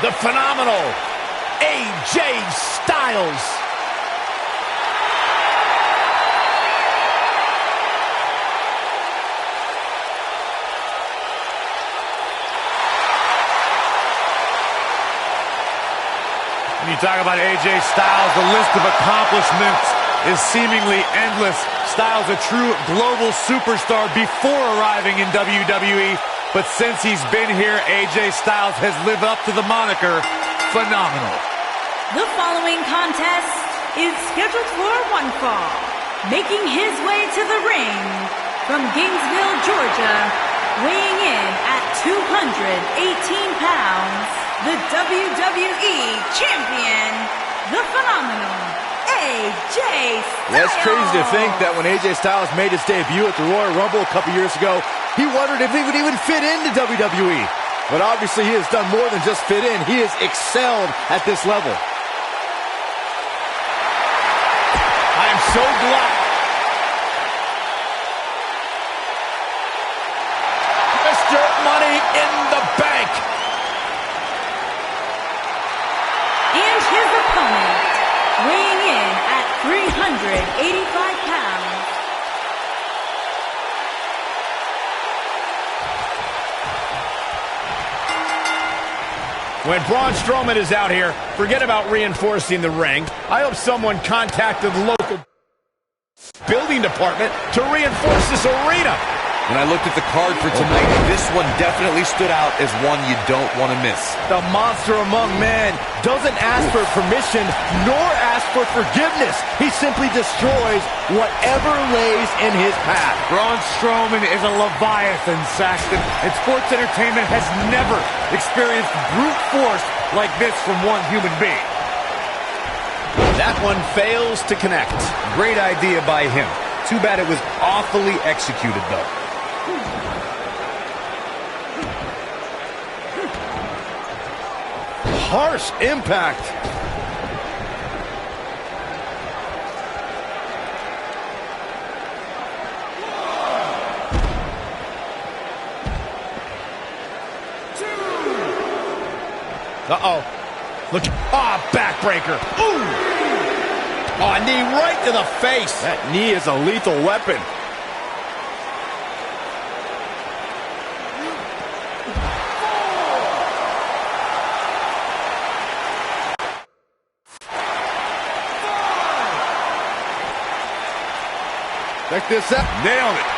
The phenomenal AJ Styles. When you talk about AJ Styles, the list of accomplishments is seemingly endless. Styles, a true global superstar before arriving in WWE. But since he's been here, AJ Styles has lived up to the moniker, phenomenal. The following contest is scheduled for one fall. Making his way to the ring from Gainesville, Georgia, weighing in at 218 pounds, the WWE Champion, the phenomenal AJ Styles. Yeah, it's crazy to think that when AJ Styles made his debut at the Royal Rumble a couple years ago, he wondered if he would even fit into WWE. But obviously he has done more than just fit in. He has excelled at this level. I am so glad. Mr. Money in the Bank. And his opponent, weighing in at 385 pounds. When Braun Strowman is out here, forget about reinforcing the ring. I hope someone contacted the local building department to reinforce this arena. When I looked at the card for tonight, this one definitely stood out as one you don't want to miss. The monster among men doesn't ask for permission nor ask for forgiveness. He simply destroys whatever lays in his path. Braun Strowman is a Leviathan, Saxton, and sports entertainment has never experienced brute force like this from one human being. That one fails to connect. Great idea by him. Too bad it was awfully executed, though. Harsh impact. Uh-oh. Look. Ah, backbreaker. Ooh. Oh, a knee right to the face. That knee is a lethal weapon. Check this out. Nailed it.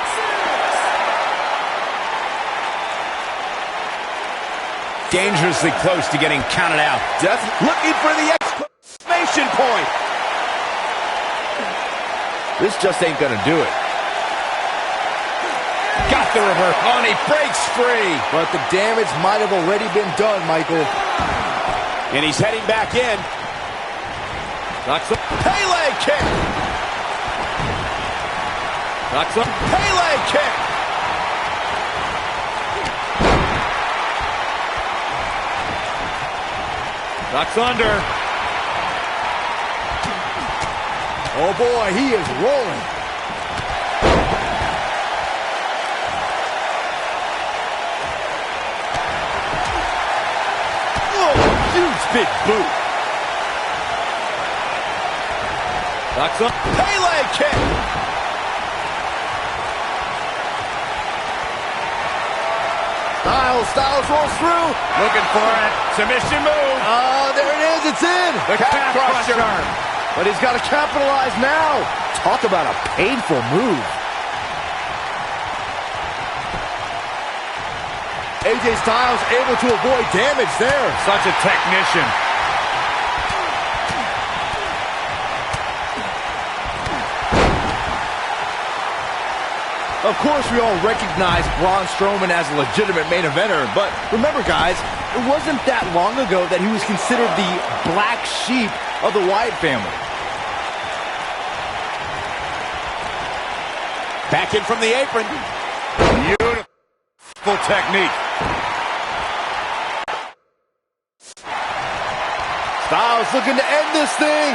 Dangerously close to getting counted out. Just looking for the exclamation point. This just ain't gonna do it. Got the reverse. Oh, and he breaks free. But the damage might have already been done, Michael. And he's heading back in. Knocks up. Pele kick. Knocks up. Pele kick. Knocks under. Oh boy, he is rolling. Whoa, huge big boot. Knocks up. Pele kick. Styles rolls through. Looking for it. Submission move. There it is. It's in. The calf crusher. But he's got to capitalize now. Talk about a painful move. AJ Styles able to avoid damage there. Such a technician. Of course, we all recognize Braun Strowman as a legitimate main eventer, but remember, guys, it wasn't that long ago that he was considered the black sheep of the Wyatt family. Back in from the apron. Beautiful technique. Styles looking to end this thing.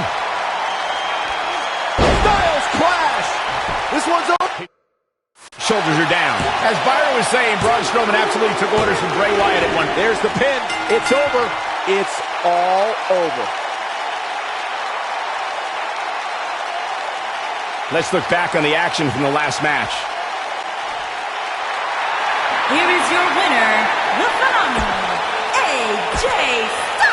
Styles clash. This one's over. Shoulders are down. As Byron was saying, Braun Strowman absolutely took orders from Bray Wyatt at one. There's the pin. It's over. It's all over. Let's look back on the action from the last match. Here is your winner, the phenomenal AJ Styles.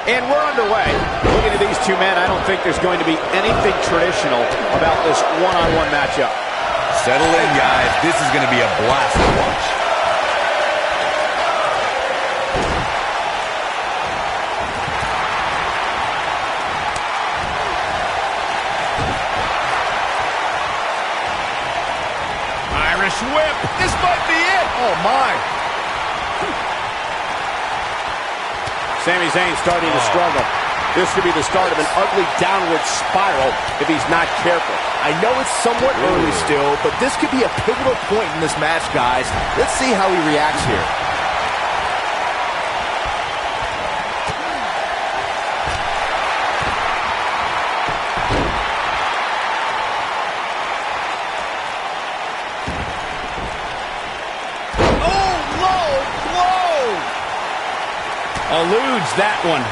And we're underway. Looking at these two men, I don't think there's going to be anything traditional about this one-on-one matchup. Settle in, guys. This is going to be a blast to watch. Irish whip. This might be it. Oh, my. Sami Zayn starting to struggle. This could be the start of an ugly downward spiral if he's not careful. I know it's somewhat early still, but this could be a pivotal point in this match, guys. Let's see how he reacts here. Oh, low blow! Eludes that one.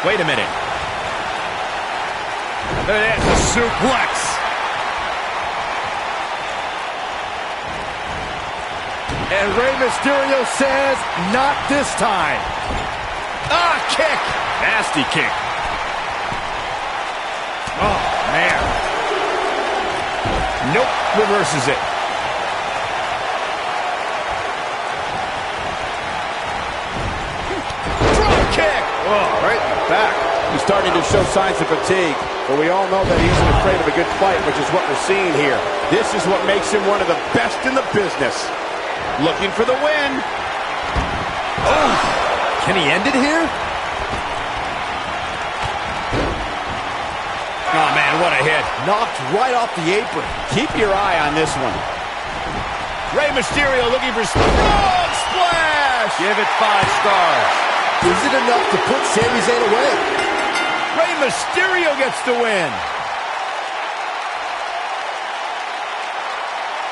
Wait a minute. There's a suplex. And Rey Mysterio says, not this time. Ah, kick. Nasty kick. Oh, man. Nope, reverses it. Drop kick. Oh, right in the back. He's starting to show signs of fatigue, but we all know that he isn't afraid of a good fight, which is what we're seeing here. This is what makes him one of the best in the business. Looking for the win. Oh, can he end it here? Oh, man, what a hit. Knocked right off the apron. Keep your eye on this one. Rey Mysterio looking for strong splash. Give it 5 stars. Is it enough to put Sami Zayn away? Rey Mysterio gets the win.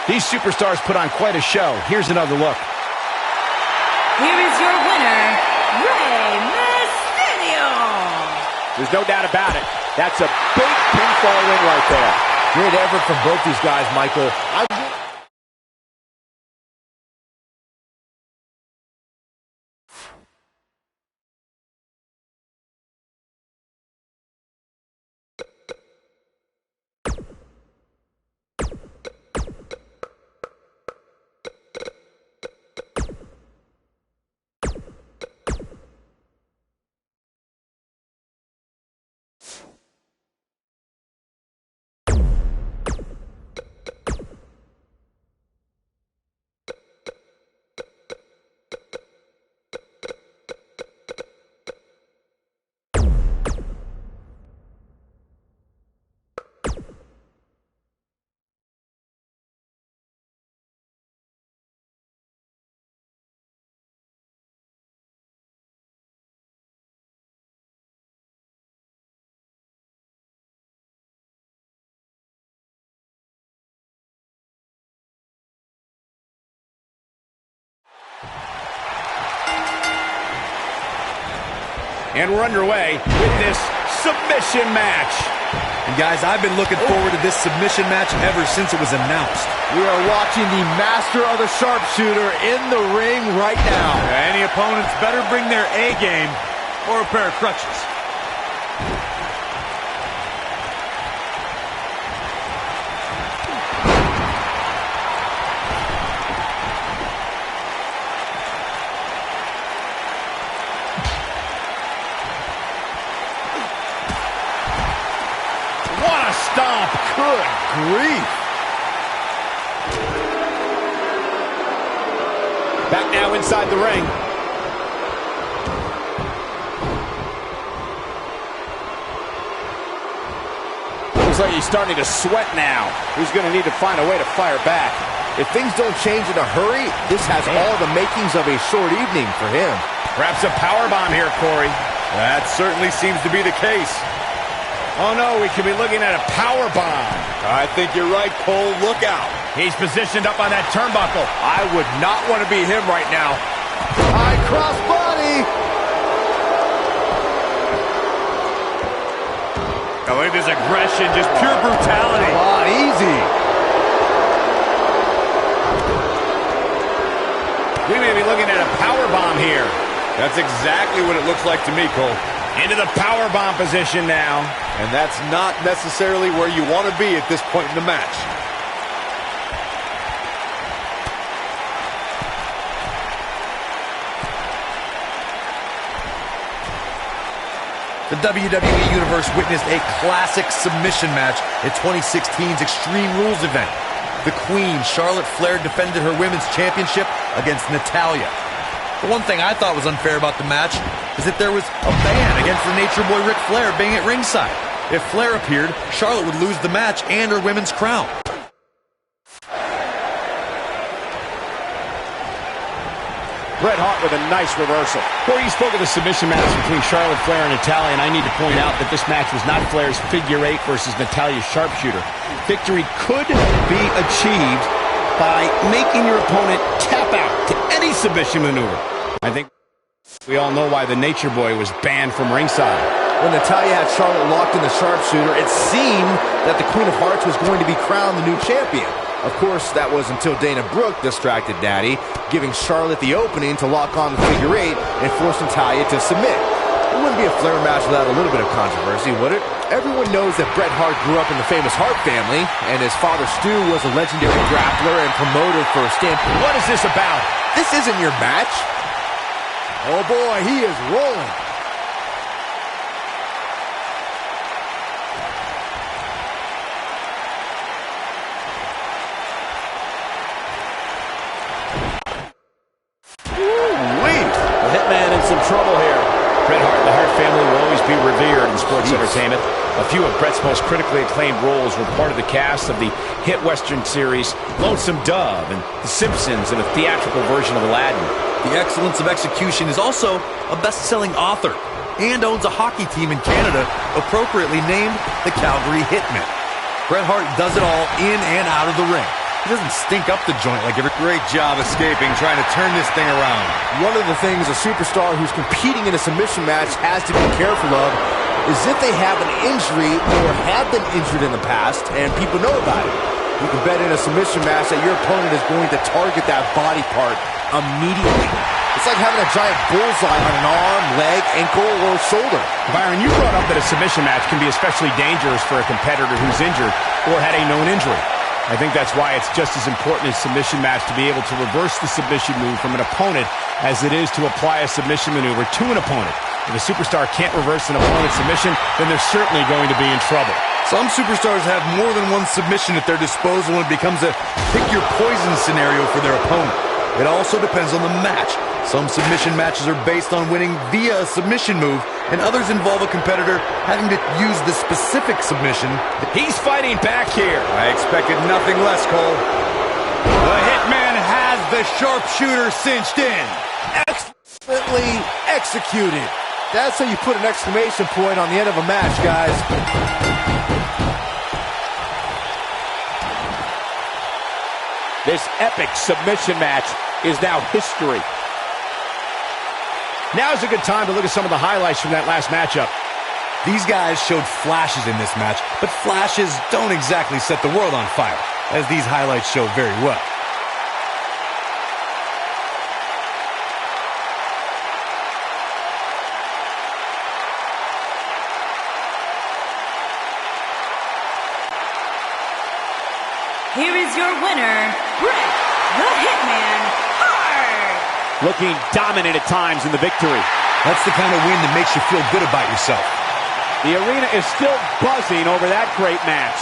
These superstars put on quite a show. Here's another look. Here is your winner, Rey Mysterio. There's no doubt about it. That's a big pinfall win right there. Great effort from both these guys, Michael. And we're underway with this submission match. And guys, I've been looking forward to this submission match ever since it was announced. We are watching the master of the sharpshooter in the ring right now. Any opponents better bring their A game or a pair of crutches. Stomp. Good grief. Back now inside the ring. Looks like he's starting to sweat now. He's going to need to find a way to fire back. If things don't change in a hurry, this has all the makings of a short evening for him. Perhaps a powerbomb here, Corey. That certainly seems to be the case. Oh, no, we could be looking at a power bomb. I think you're right, Cole. Look out. He's positioned up on that turnbuckle. I would not want to be him right now. High cross body. Oh, look at this aggression, just pure brutality. Come on, easy. We may be looking at a power bomb here. That's exactly what it looks like to me, Cole. Into the power bomb position now. And that's not necessarily where you want to be at this point in the match. The WWE Universe witnessed a classic submission match at 2016's Extreme Rules event. The Queen, Charlotte Flair, defended her Women's Championship against Natalya. The one thing I thought was unfair about the match is that there was a ban against the Nature Boy Ric Flair being at ringside. If Flair appeared, Charlotte would lose the match and her women's crown. Bret Hart with a nice reversal. Corey, you spoke of the submission match between Charlotte Flair and Natalya, and I need to point out that this match was not Flair's figure 8 versus Natalya's sharpshooter. Victory could be achieved by making your opponent tap out to any submission maneuver. I think we all know why the Nature Boy was banned from ringside. When Natalya had Charlotte locked in the sharpshooter, it seemed that the Queen of Hearts was going to be crowned the new champion. Of course, that was until Dana Brooke distracted Daddy, giving Charlotte the opening to lock on the figure 8 and force Natalya to submit. It wouldn't be a Flair match without a little bit of controversy, would it? Everyone knows that Bret Hart grew up in the famous Hart family, and his father Stu was a legendary grappler and promoter for Stampede. What is this about? This isn't your match. Oh boy, he is rolling. The Hitman in some trouble here. Bret Hart and the Hart family will always be revered in sports entertainment. A few of Bret's most critically acclaimed roles were part of the cast of the hit Western series Lonesome Dove and The Simpsons and a theatrical version of Aladdin. The excellence of execution is also a best-selling author and owns a hockey team in Canada appropriately named the Calgary Hitmen. Bret Hart does it all in and out of the ring. He doesn't stink up the joint like every... Great job escaping, trying to turn this thing around. One of the things a superstar who's competing in a submission match has to be careful of is if they have an injury or have been injured in the past and people know about it. You can bet in a submission match that your opponent is going to target that body part immediately. It's like having a giant bullseye on an arm, leg, ankle, or shoulder. Byron, you brought up that a submission match can be especially dangerous for a competitor who's injured or had a known injury. I think that's why it's just as important in a submission match to be able to reverse the submission move from an opponent as it is to apply a submission maneuver to an opponent. If a superstar can't reverse an opponent's submission, then they're certainly going to be in trouble. Some superstars have more than one submission at their disposal and it becomes a pick-your-poison scenario for their opponent. It also depends on the match. Some submission matches are based on winning via a submission move, and others involve a competitor having to use the specific submission. He's fighting back here. I expected nothing less, Cole. The Hitman has the sharpshooter cinched in. Excellently executed. That's how you put an exclamation point on the end of a match, guys. This epic submission match is now history. Now's a good time to look at some of the highlights from that last matchup. These guys showed flashes in this match, but flashes don't exactly set the world on fire, as these highlights show very well. Here is your winner, Bret the Hitman Hart. Looking dominant at times in the victory. That's the kind of win that makes you feel good about yourself. The arena is still buzzing over that great match.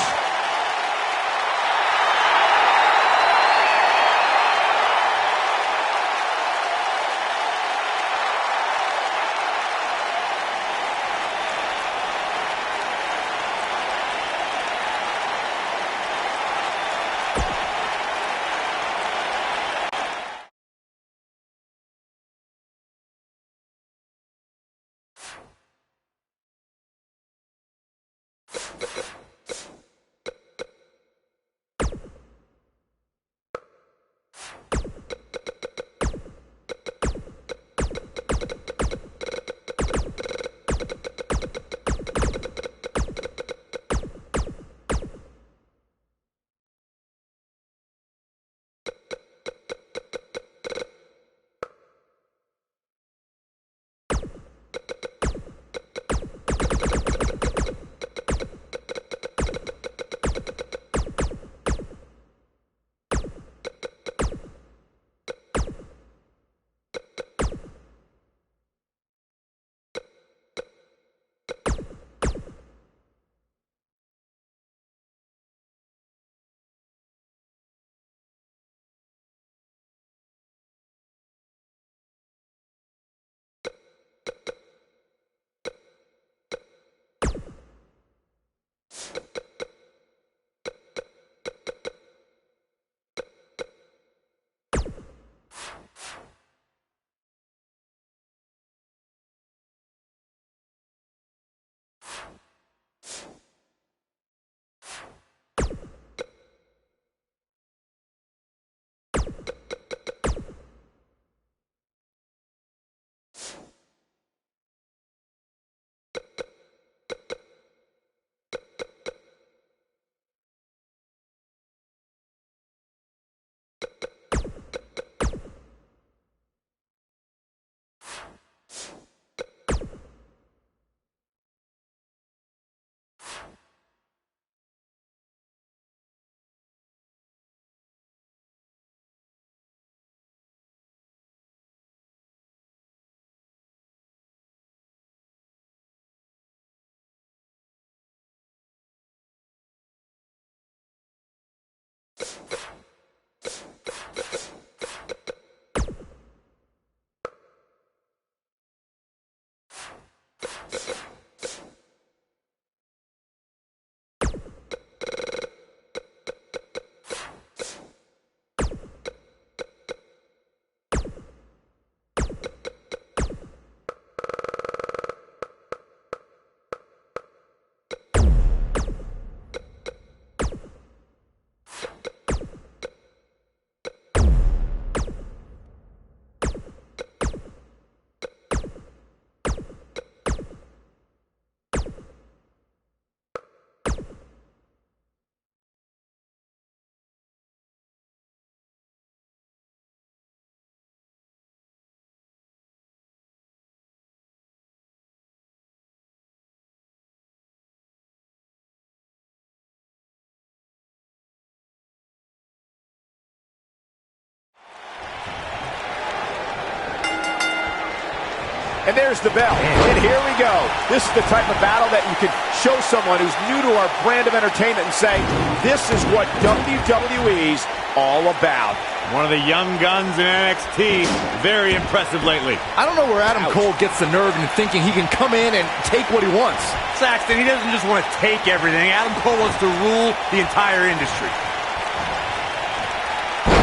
And there's the bell. And here we go. This is the type of battle that you can show someone who's new to our brand of entertainment and say, this is what WWE's all about. One of the young guns in NXT. Very impressive lately. I don't know where Adam Cole gets the nerve in thinking he can come in and take what he wants. Saxton, he doesn't just want to take everything. Adam Cole wants to rule the entire industry.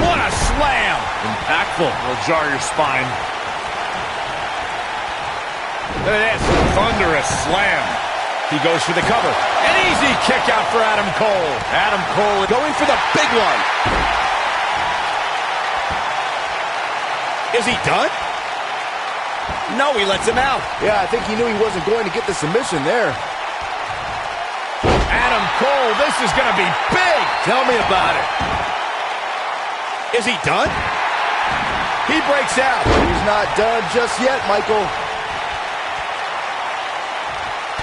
What a slam! Impactful. Will jar your spine. Look at this. Thunderous slam. He goes for the cover. An easy kick out for Adam Cole. Adam Cole Going for the big one. Is he done? No, he lets him out. Yeah, I think he knew he wasn't going to get the submission there. Adam Cole, this is going to be big. Tell me about it. Is he done? He breaks out. He's not done just yet, Michael.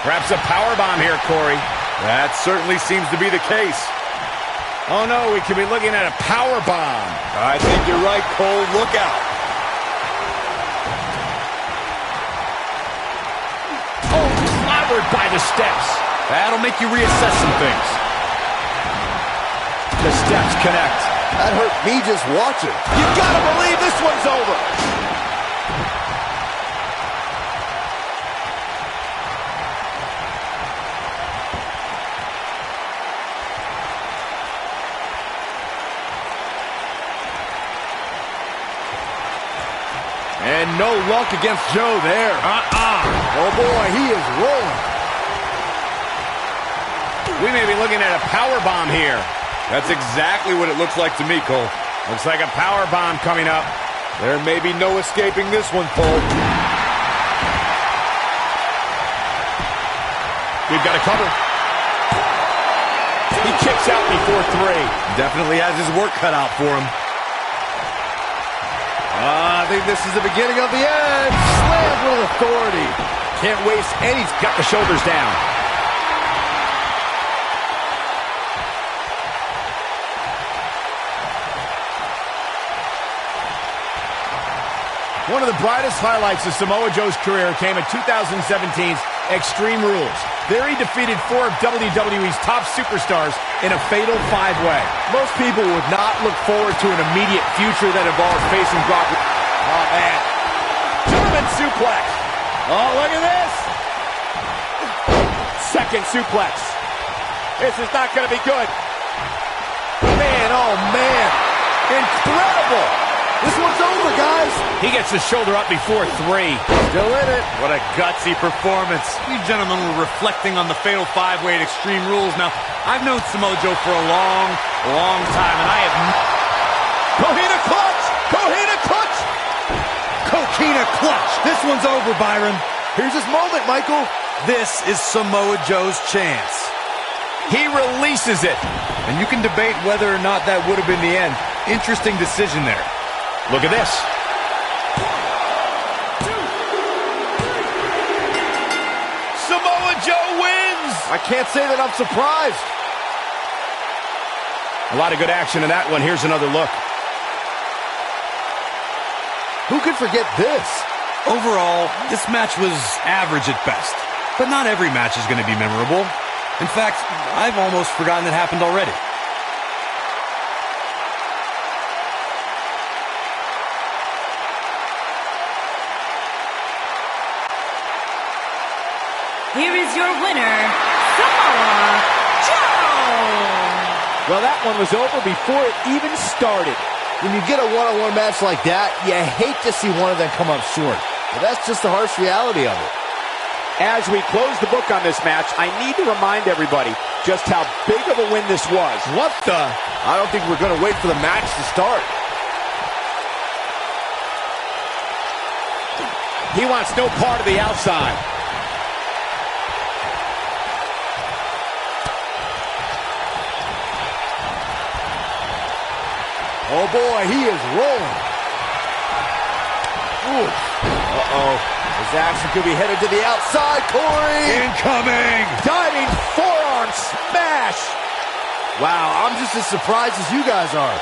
Perhaps a powerbomb here, Corey. That certainly seems to be the case. Oh, no, we could be looking at a powerbomb. I think you're right, Cole. Look out. Oh, clobbered by the steps. That'll make you reassess some things. The steps connect. That hurt me just watching. You gotta believe this one's over. And no luck against Joe there. Oh boy, he is rolling. We may be looking at a powerbomb here. That's exactly what it looks like to me, Cole. Looks like a powerbomb coming up. There may be no escaping this one, Cole. We've got a cover. He kicks out before 3. Definitely has his work cut out for him. I think this is the beginning of the end. Slam with authority. Can't waste, and he's got the shoulders down. One of the brightest highlights of Samoa Joe's career came at 2017's Extreme Rules. There he defeated 4 of WWE's top superstars in a fatal 5-way. Most people would not look forward to an immediate future that involves facing Brock. Oh, man. German suplex. Oh, look at this. Second suplex. This is not going to be good. Man, oh, man. Incredible. This one's over, guys. He gets the shoulder up before 3. Still in it. What a gutsy performance. You gentlemen were reflecting on the fatal 5-way at Extreme Rules. Now, I've known Samoa Joe for a long, long time, and I have... Coquina clutch! Coquina clutch! Coquina clutch! This one's over, Byron. Here's his moment, Michael. This is Samoa Joe's chance. He releases it. And you can debate whether or not that would have been the end. Interesting decision there. Look at this. Samoa Joe wins! I can't say that I'm surprised. A lot of good action in that one. Here's another look. Who could forget this? Overall, this match was average at best. But not every match is going to be memorable. In fact, I've almost forgotten it happened already. Here is your winner, Samoa Joe! Well, that one was over before it even started. When you get a one-on-one match like that, you hate to see one of them come up short. But that's just the harsh reality of it. As we close the book on this match, I need to remind everybody just how big of a win this was. What the? I don't think we're going to wait for the match to start. He wants no part of the outside. Oh, boy, he is rolling. Ooh. Uh-oh. His action could be headed to the outside. Corey! Incoming! Diving forearm smash! Wow, I'm just as surprised as you guys are.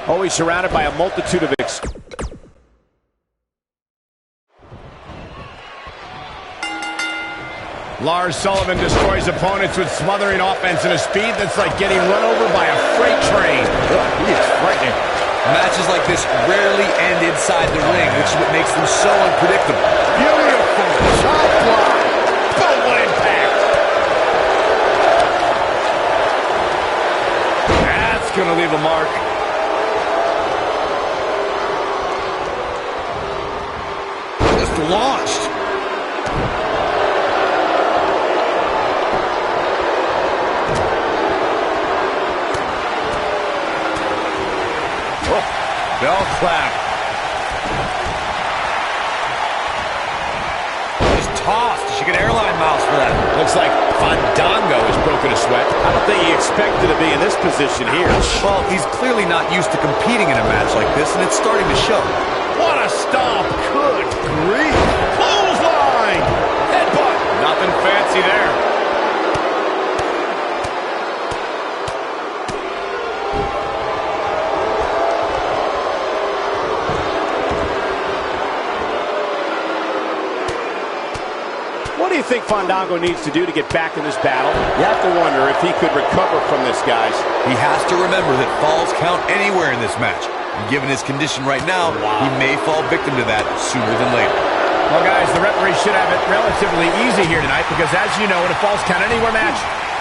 Always surrounded by a multitude of Lars Sullivan destroys opponents with smothering offense and a speed that's like getting run over by a freight train. He is frightening. Matches like this rarely end inside the ring, which is what makes them so unpredictable. Beautiful chop block. Boom, what impact! That's going to leave a mark. Just launched. Bell clap. Just tossed. She get airline miles for that. Looks like Fandango has broken a sweat. I don't think he expected to be in this position here. Well, he's clearly not used to competing in a match like this, and it's starting to show. What a stomp! Good grief! Clothesline! Headbutt! Nothing fancy there. What do you think Fandango needs to do to get back in this battle? You have to wonder if he could recover from this, guys. He has to remember that falls count anywhere in this match. And given his condition right now, he may fall victim to that sooner than later. Well, guys, the referee should have it relatively easy here tonight because, as you know, in a falls count anywhere match,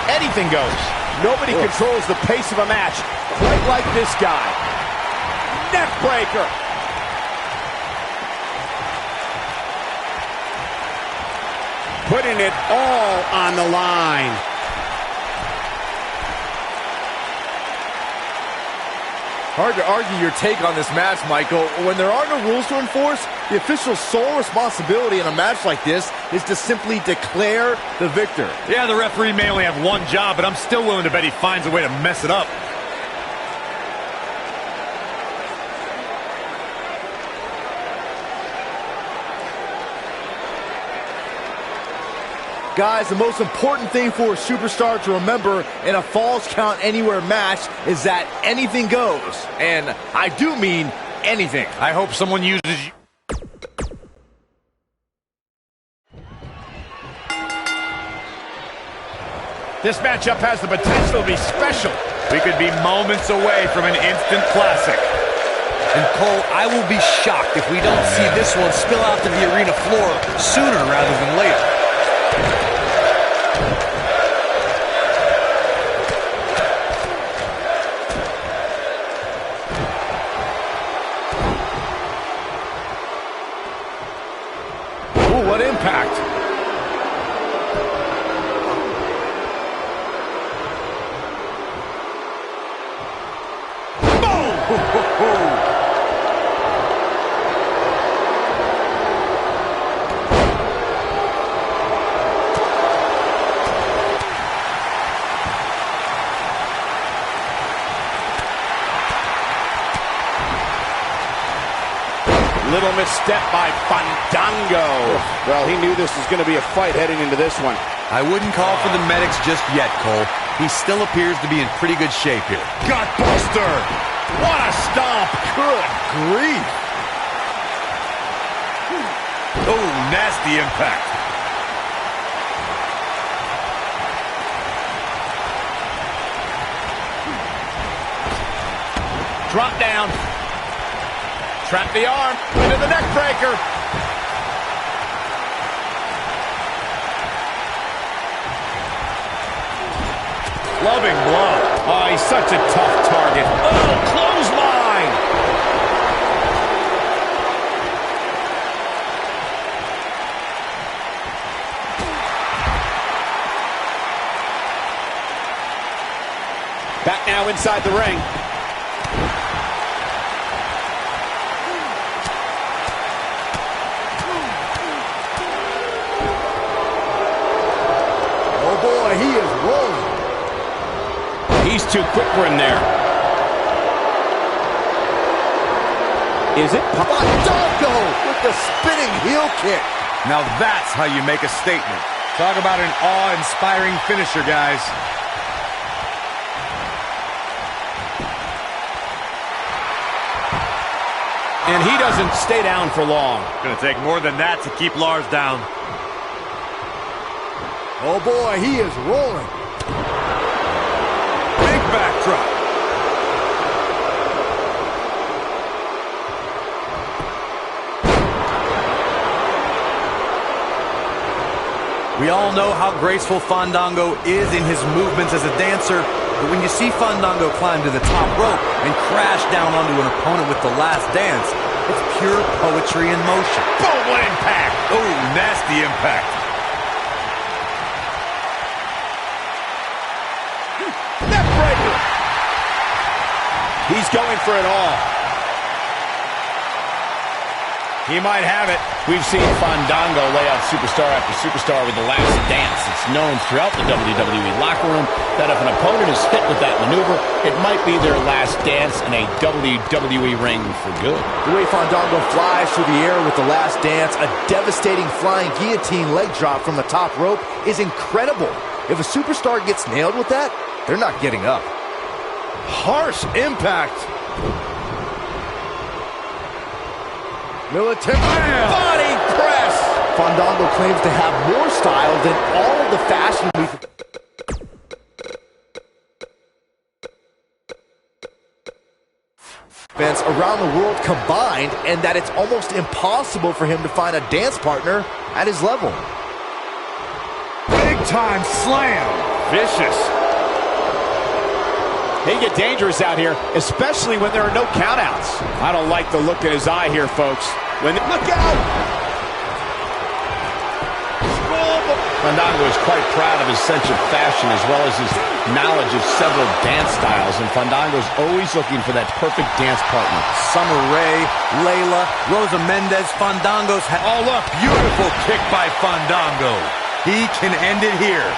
anything goes. Nobody controls the pace of a match quite like this guy. Neck breaker. Putting it all on the line. Hard to argue your take on this match, Michael. When there are no rules to enforce, the official's sole responsibility in a match like this is to simply declare the victor. Yeah, the referee may only have one job, but I'm still willing to bet he finds a way to mess it up. Guys, the most important thing for a superstar to remember in a Falls Count Anywhere match is that anything goes. And I do mean anything. I hope someone uses you. This matchup has the potential to be special. We could be moments away from an instant classic. And Cole, I will be shocked if we don't see this one spill out to the arena floor sooner rather than later. Ooh, what impact. Little misstep by Fandango. Well, he knew this was going to be a fight heading into this one. I wouldn't call for the medics just yet, Cole. He still appears to be in pretty good shape here. Gutbuster! What a stomp! Good grief! Oh, nasty impact. Drop down. Trap the arm into the neck breaker. Loving blow. Oh, he's such a tough target. Oh, clothesline! Back now inside the ring. He is rolling. He's too quick for him there. Is it? Fandango with the spinning heel kick. Now that's how you make a statement. Talk about an awe-inspiring finisher, guys. And he doesn't stay down for long. Gonna take more than that to keep Lars down. Oh boy, he is rolling. Big backdrop. We all know how graceful Fandango is in his movements as a dancer, but when you see Fandango climb to the top rope and crash down onto an opponent with the last dance, it's pure poetry in motion. Boom, what impact! Oh, nasty impact. Neck breaker. He's going for it all. He might have it. We've seen Fandango lay out superstar after superstar with the last dance. It's known throughout the WWE locker room that if an opponent is hit with that maneuver, it might be their last dance in a WWE ring for good. The way Fandango flies through the air with the last dance, a devastating flying guillotine leg drop from the top rope is incredible. If a superstar gets nailed with that, they're not getting up. Harsh impact. Military body press. Fandango claims to have more style than all of the fashion events around the world combined, and that it's almost impossible for him to find a dance partner at his level. Big time slam. Vicious. They get dangerous out here, especially when there are no countouts. I don't like the look in his eye here, folks. Look out! Fandango is quite proud of his sense of fashion as well as his knowledge of several dance styles, and Fandango's always looking for that perfect dance partner. Summer Rae, Layla, Rosa Mendez, Fandango's... Oh, look, beautiful kick by Fandango. He can end it here.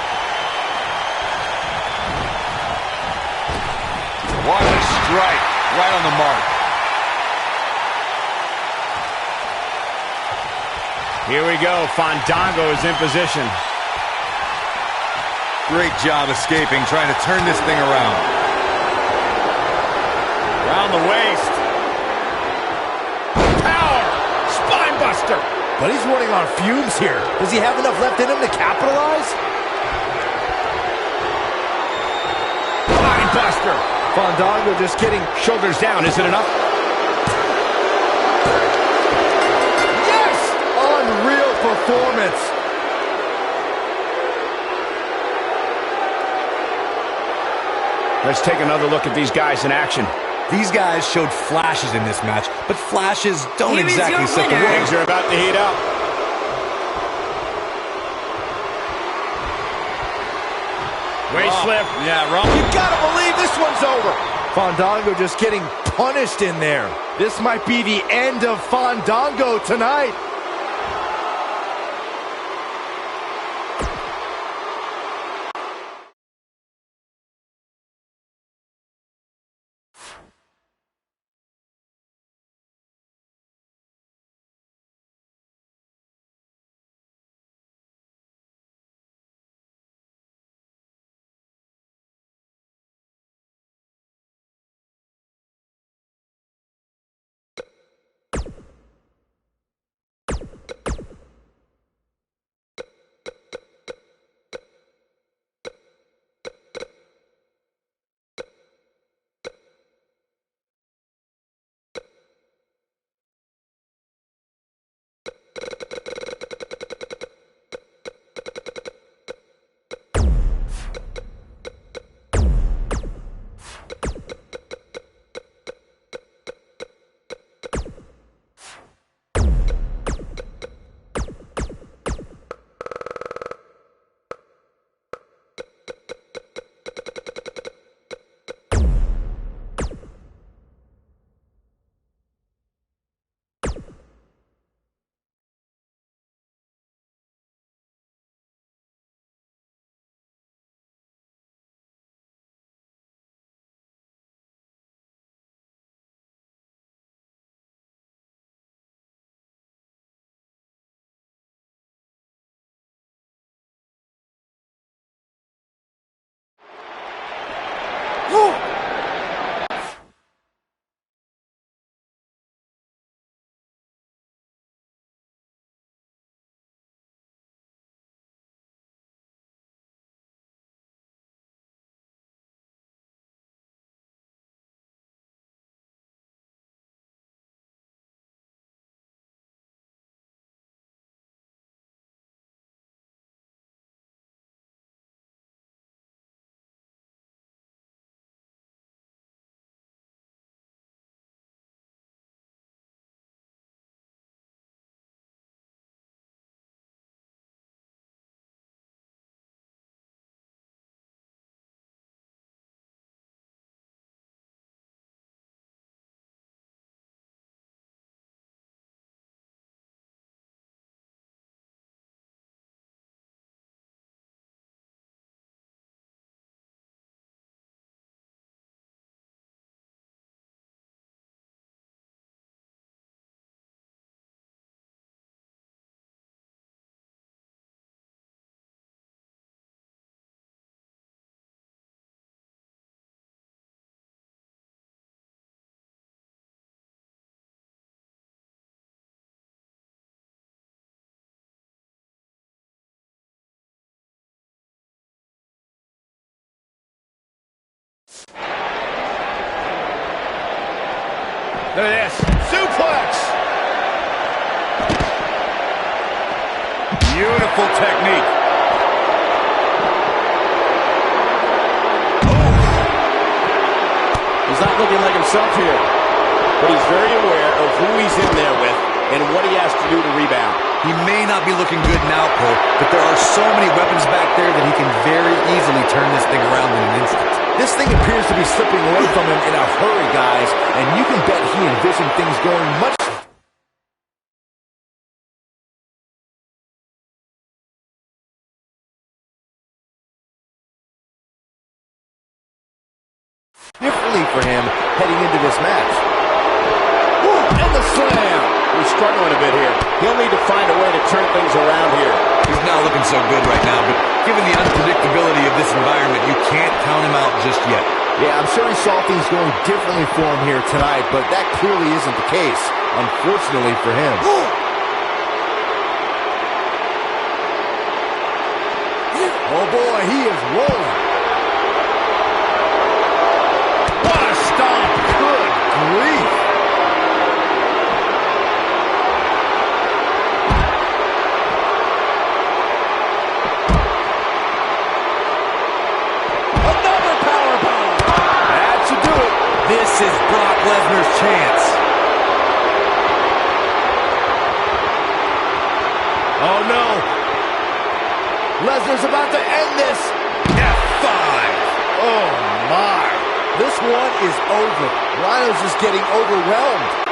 What a strike. Right on the mark. Here we go. Fandango is in position. Great job escaping, trying to turn this thing around. Around the waist. Power! Spine buster! But he's running on fumes here. Does he have enough left in him to capitalize? Spine buster! Fandango just getting... Shoulders down. Is it enough? Yes! Unreal performance. Let's take another look at these guys in action. These guys showed flashes in this match, but flashes don't Here is exactly your set the winner. rules. Things are about to heat up. Waist slip. Yeah, wrong. You gotta believe this one's over. Fandango just getting punished in there. This might be the end of Fandango tonight. Look at this. Suplex. Beautiful technique. He's not looking like himself here, but he's very aware of who he's in there with and what he has to do to rebound. He may not be looking good now, Cole, but there are so many weapons back there that he can very easily turn this thing around in an instant. This thing appears to be slipping away from him in a hurry, guys, and you can bet he envisioned things going much differently for him heading into this match. And the slam. He's struggling a bit here. He'll need to find a way to turn things around here. He's not looking so good right now, but given the unpredictability of this environment, you can't count him out just yet. Yeah, I'm sure he saw things going differently for him here tonight, but that clearly isn't the case, unfortunately for him. Oh boy, he is rolling. What a stomp! Good grief! Another powerbomb! That should do it. This is Brock Lesnar's chance. Oh no! Lesnar's about to end this. F5. Oh my! This one is over. Rhino's just getting overwhelmed.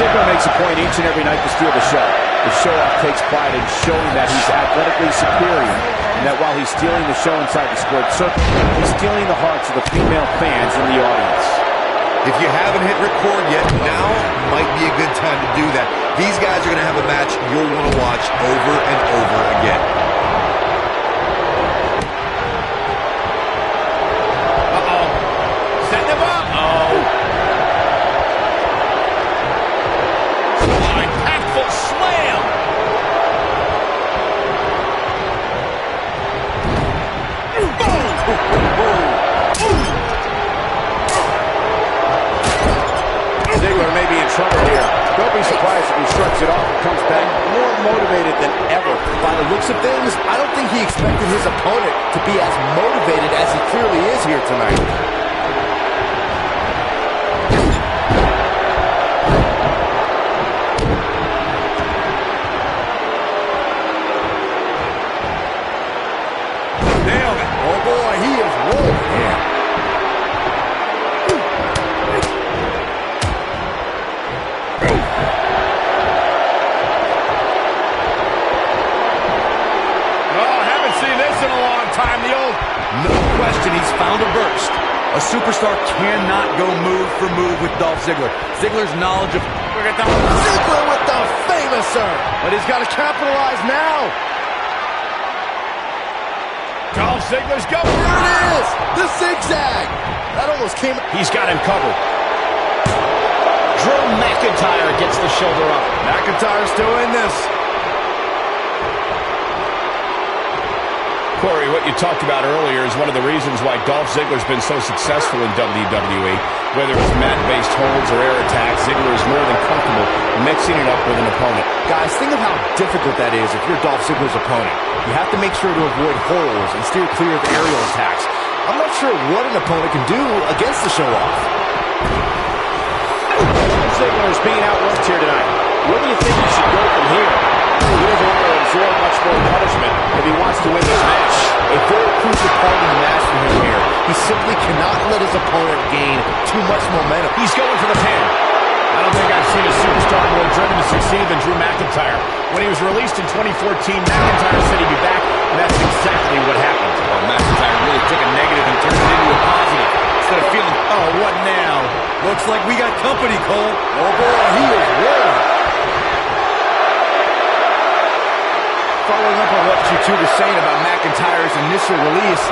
Ziggler makes a point each and every night to steal the show. The show-off takes pride in showing that he's athletically superior, and that while he's stealing the show inside the squared circle, he's stealing the hearts of the female fans in the audience. If you haven't hit record yet, now might be a good time to do that. These guys are going to have a match you'll want to watch over and over again. Uh-oh. Setting him up. Oh. Impactful slam. Ziggler may be in trouble here. Don't be surprised if he shrugs it off and comes back more motivated than ever. By the looks of things, I don't think he expected his opponent to be as motivated as he clearly is here tonight. A superstar cannot go move for move with Dolph Ziggler. Ziggler's knowledge of... Look at that. Ziggler with the famouser. But he's got to capitalize now. Dolph Ziggler's going. There it is. The zigzag. That almost came... He's got him covered. Drew McIntyre gets the shoulder up. McIntyre's still in this. Corey, what you talked about earlier is one of the reasons why Dolph Ziggler's been so successful in WWE. Whether it's mat-based holds or air attacks, Ziggler is more than comfortable mixing it up with an opponent. Guys, think of how difficult that is if you're Dolph Ziggler's opponent. You have to make sure to avoid holds and steer clear of aerial attacks. I'm not sure what an opponent can do against the show-off. Ziggler is being outworked here tonight. Where do you think he should go from here? He doesn't want to absorb much more punishment if he wants to win this match. A very crucial part of the match for him here. He simply cannot let his opponent gain too much momentum. He's going for the pin. I don't think I've seen a superstar more driven to succeed than Drew McIntyre. When he was released in 2014, McIntyre said he'd be back, and that's exactly what happened. Well, McIntyre really took a negative and turned it into a positive. Instead of feeling, oh, what now? Looks like we got company, Cole. Oh, boy, he is rolling. Following up on what you two were saying about McIntyre's initial release,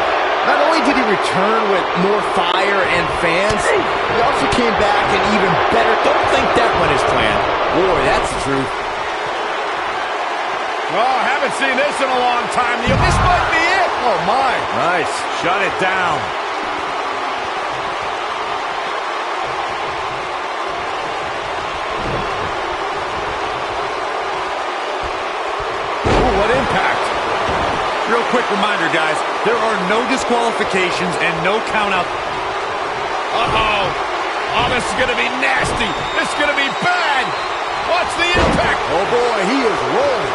not only did he return with more fire and fans, he also came back and even better. Don't think that went as planned. Boy, that's the truth. Oh, haven't seen this in a long time. This might be it. Oh, my. Nice. Shut it down. What impact. Real quick reminder, guys, there are no disqualifications and no count-out. Uh-oh. Oh, this is going to be nasty. This is going to be bad. Watch the impact. Oh, boy, he is rolling.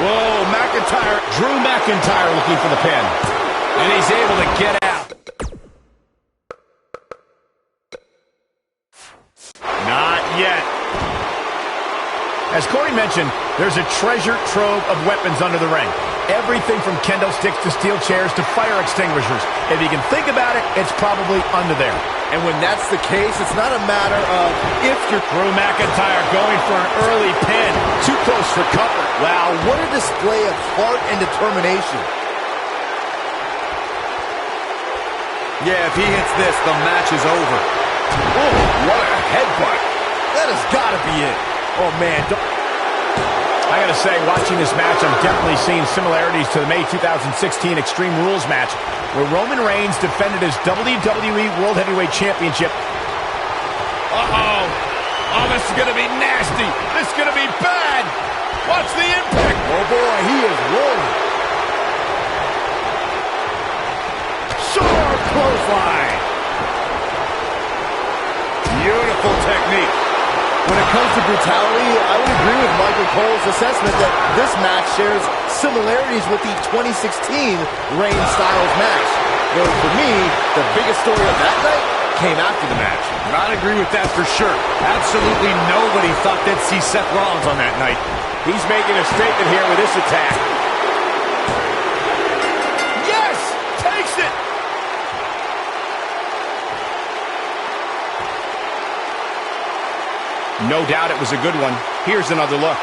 Whoa, McIntyre. Drew McIntyre looking for the pin. And he's able to get out. Not yet. As Corey mentioned, there's a treasure trove of weapons under the ring. Everything from kendo sticks to steel chairs to fire extinguishers. If you can think about it, it's probably under there. And when that's the case, it's not a matter of if you're... Drew McIntyre going for an early pin. Too close for comfort. Wow, what a display of heart and determination. Yeah, if he hits this, the match is over. Oh, what a headbutt. That has got to be it. Oh, man. I gotta say, watching this match, I'm definitely seeing similarities to the May 2016 Extreme Rules match, where Roman Reigns defended his WWE World Heavyweight Championship. Uh-oh. Oh, this is gonna be nasty. This is gonna be bad. Watch the impact. Oh, boy, he is rolling. Sharp clothesline. Beautiful technique. When it comes to brutality, I would agree with Michael Cole's assessment that this match shares similarities with the 2016 Reigns Styles match. Though for me, the biggest story of that night came after the match. I'd agree with that for sure. Absolutely nobody thought they'd see Seth Rollins on that night. He's making a statement here with this attack. Yes! Takes it! No doubt it was a good one. Here's another look.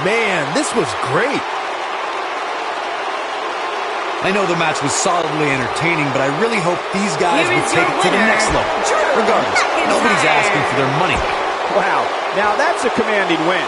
Man, this was great. I know the match was solidly entertaining, but I really hope these guys would take it to the next level. Regardless, nobody's asking for their money. Wow, now that's a commanding win.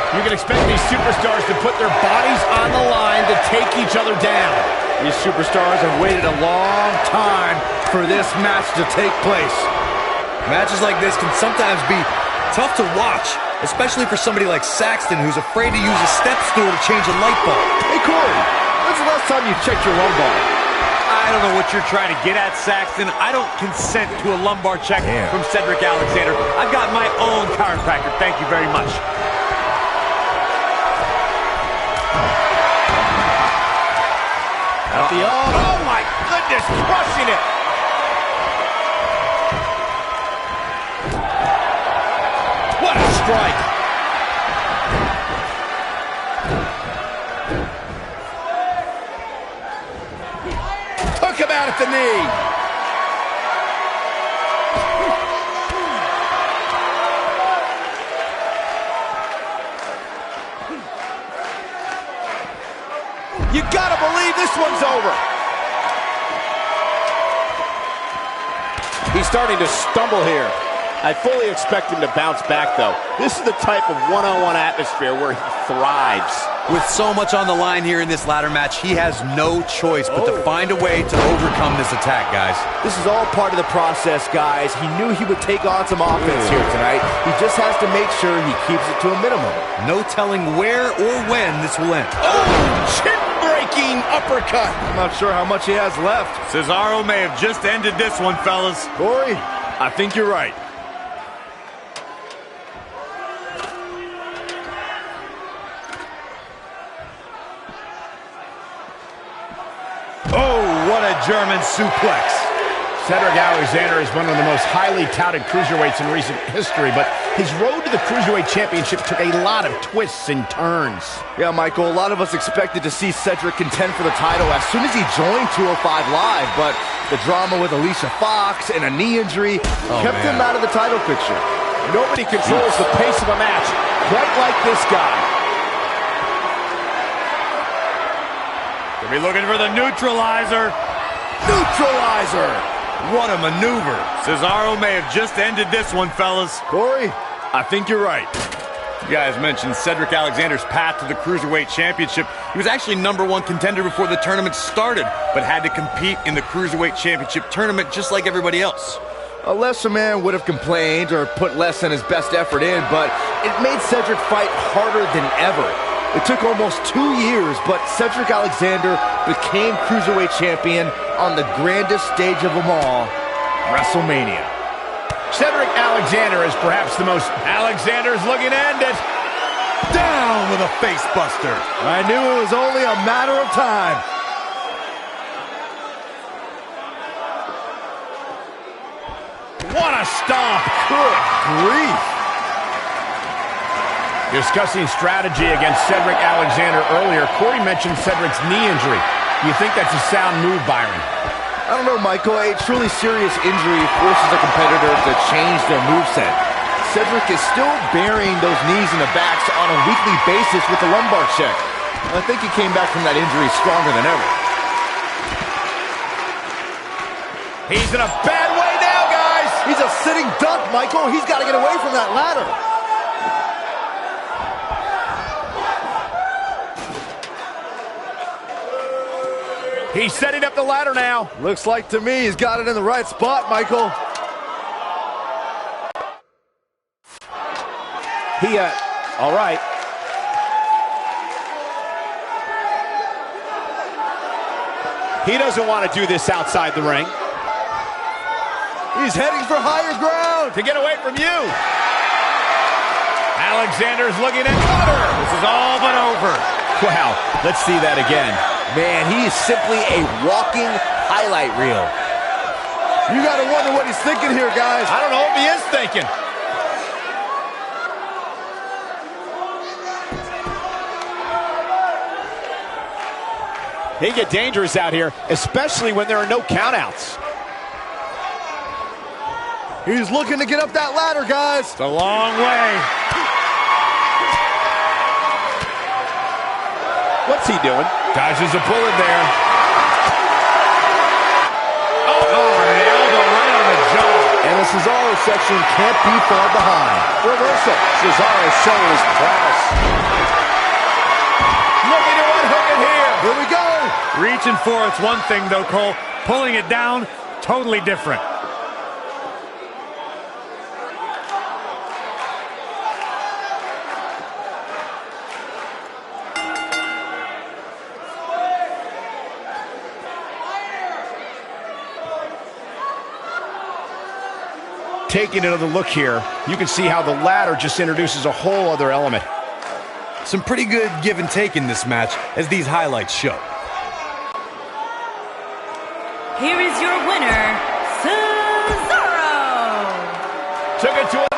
You can expect these superstars to put their bodies on the line to take each other down. These superstars have waited a long time for this match to take place. Matches like this can sometimes be tough to watch, especially for somebody like Saxton, who's afraid to use a step stool to change a light bulb. Hey, Corey, when's the last time you checked your lumbar? I don't know what you're trying to get at, Saxton. I don't consent to a lumbar check from Cedric Alexander. I've got my own chiropractor. Thank you very much. Oh my goodness, crushing it. What a strike. Took him out at the knee. You gotta believe this one's over. He's starting to stumble here. I fully expect him to bounce back, though. This is the type of one-on-one atmosphere where he thrives. With so much on the line here in this ladder match, he has no choice but to find a way to overcome this attack, guys. This is all part of the process, guys. He knew he would take on some offense here tonight. He just has to make sure he keeps it to a minimum. No telling where or when this will end. Oh, chin-breaking uppercut. I'm not sure how much he has left. Cesaro may have just ended this one, fellas. Corey, I think you're right. Oh, what a German suplex. Cedric Alexander is one of the most highly touted cruiserweights in recent history, but his road to the Cruiserweight Championship took a lot of twists and turns. Yeah, Michael, a lot of us expected to see Cedric contend for the title as soon as he joined 205 Live, but the drama with Alicia Fox and a knee injury kept him out of the title picture. Nobody controls the pace of a match quite like this guy. We'll be looking for the neutralizer. Neutralizer! What a maneuver. Cesaro may have just ended this one, fellas. Corey, I think you're right. You guys mentioned Cedric Alexander's path to the Cruiserweight Championship. He was actually #1 contender before the tournament started, but had to compete in the Cruiserweight Championship tournament just like everybody else. A lesser man would have complained or put less than his best effort in, but it made Cedric fight harder than ever. It took almost 2 years, but Cedric Alexander became Cruiserweight Champion on the grandest stage of them all, WrestleMania. Cedric Alexander is perhaps the most Alexander's looking to end it. Down with a face buster. I knew it was only a matter of time. What a stomp. Good grief. Discussing strategy against Cedric Alexander earlier, Corey mentioned Cedric's knee injury. Do you think that's a sound move, Byron? I don't know, Michael. A truly serious injury forces a competitor to change their moveset. Cedric is still burying those knees in the backs on a weekly basis with the lumbar check. I think he came back from that injury stronger than ever. He's in a bad way now, guys. He's a sitting duck, Michael. He's got to get away from that ladder. He's setting up the ladder now. Looks like to me he's got it in the right spot, Michael. All right. He doesn't want to do this outside the ring. He's heading for higher ground. To get away from you. Alexander's looking at cutter. This is all but over. Wow, let's see that again. Man, he is simply a walking highlight reel. You got to wonder what he's thinking here, guys. I don't know if he is thinking. They get dangerous out here, especially when there are no countouts. He's looking to get up that ladder, guys. It's a long way. What's he doing? Dodges a bullet there. Oh, an elbow right on the jaw. And the Cesaro section can't be far behind. Reversal. Cesaro showing his prowess. Looking to unhook it here. Here we go. Reaching for it's one thing, though, Cole. Pulling it down, totally different. taking another look here, you can see how the ladder just introduces a whole other element. Some pretty good give and take in this match, as these highlights show. Here is your winner, Cesaro. Took it to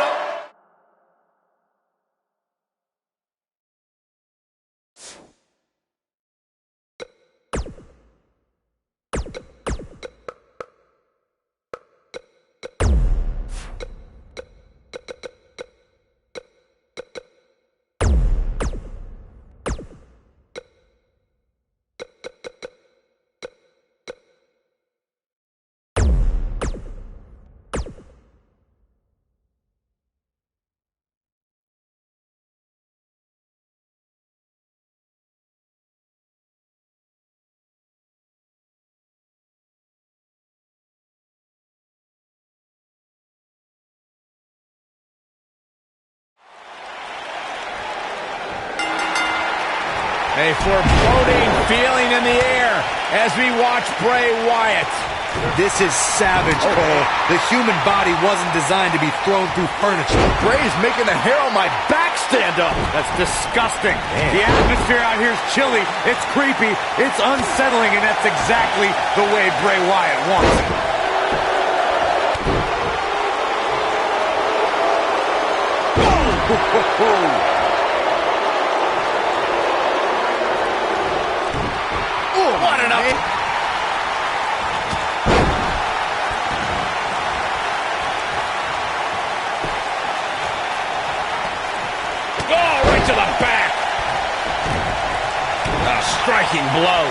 a foreboding feeling in the air as we watch Bray Wyatt. This is savage, Cole. The human body wasn't designed to be thrown through furniture. Bray's making the hair on my back stand up. That's disgusting. The atmosphere out here is chilly, it's creepy, it's unsettling, and that's exactly the way Bray Wyatt wants it. What an up! Oh, right to the back! A striking blow.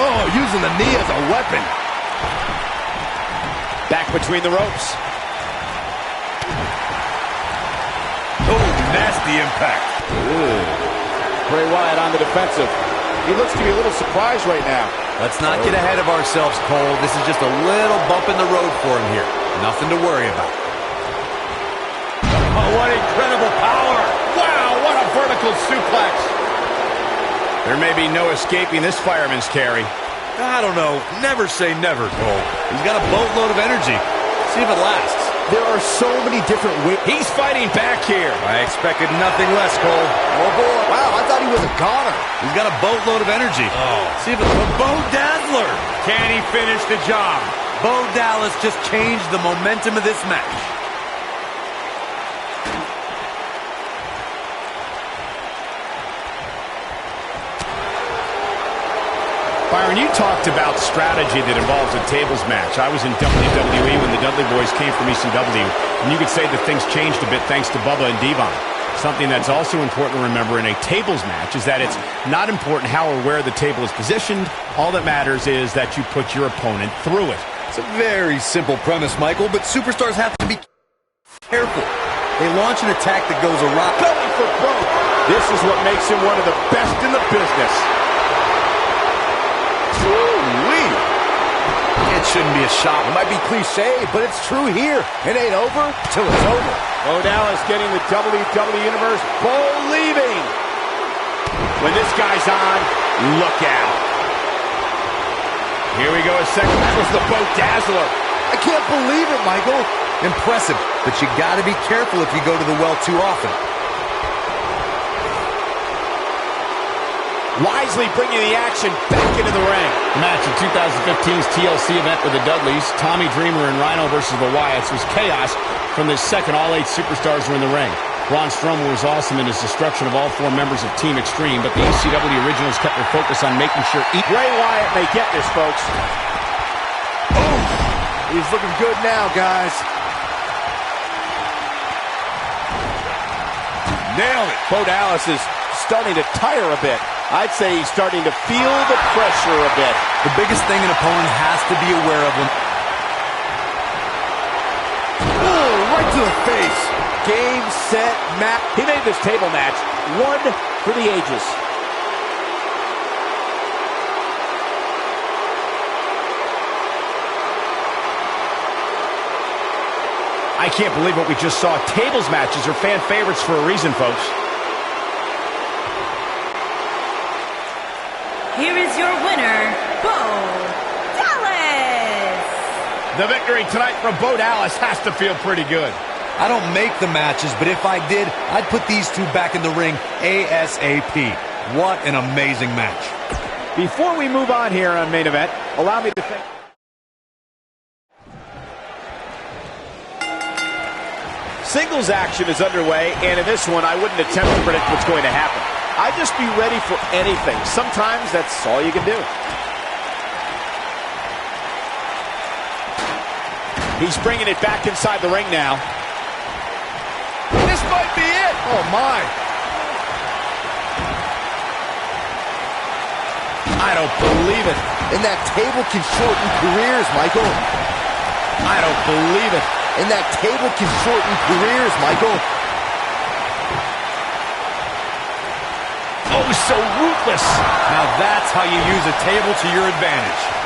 Oh, using the knee as a weapon. Back between the ropes. Oh, nasty impact. Bray Wyatt on the defensive. He looks to be a little surprised right now. Let's not get ahead of ourselves, Cole. This is just a little bump in the road for him here. Nothing to worry about. Oh, what incredible power! Wow, what a vertical suplex! There may be no escaping this fireman's carry. I don't know. Never say never, Cole. He's got a boatload of energy. See if it lasts. There are so many different ways. He's fighting back here. I expected nothing less, Cole. Oh, boy. Wow, I thought he was a goner. He's got a boatload of energy. Oh. See if it's a Bo Dazzler. Can he finish the job? Bo Dallas just changed the momentum of this match. Byron, you talked about strategy that involves a tables match. I was in WWE when the Dudley Boys came from ECW, and you could say that things changed a bit thanks to Bubba and Devon. Something that's also important to remember in a tables match is that it's not important how or where the table is positioned. All that matters is that you put your opponent through it. It's a very simple premise, Michael, but superstars have to be careful. They launch an attack that goes awry. Belly for broke. This is what makes him one of the best in the business. Ooh-wee. It shouldn't be a shock. It might be cliche, but it's true here. It ain't over till it's over. Bo Dallas getting the WWE Universe believing. When this guy's on, look out. Here we go, a second. That was the Bo Dazzler. I can't believe it, Michael. Impressive, but you gotta be careful if you go to the well too often. Wisely bringing the action back into the ring. The match in 2015's TLC event with the Dudleys, Tommy Dreamer and Rhino versus the Wyatts, was chaos from the second all 8 superstars were in the ring. Braun Strowman was awesome in his destruction of all 4 members of Team Extreme, but the ECW originals kept their focus on making sure Bray Wyatt may get this, folks. Oh, he's looking good now, guys. Nailed it. Bo Dallas is starting to tire a bit. I'd say he's starting to feel the pressure a bit. The biggest thing an opponent has to be aware of him. Oh, right to the face. Game, set, match. He made this table match one for the ages. I can't believe what we just saw. Tables matches are fan favorites for a reason, folks. Here is your winner, Bo Dallas. The victory tonight from Bo Dallas has to feel pretty good. I don't make the matches, but if I did, I'd put these two back in the ring ASAP. What an amazing match. Before we move on here on Main Event, allow me to thank... Singles action is underway, and in this one, I wouldn't attempt to predict what's going to happen. I'd just be ready for anything. Sometimes that's all you can do. He's bringing it back inside the ring now. This might be it. Oh, my. I don't believe it. And that table can shorten careers, Michael. I don't believe it. And that table can shorten careers, Michael. Oh, so ruthless. Now that's how you use a table to your advantage.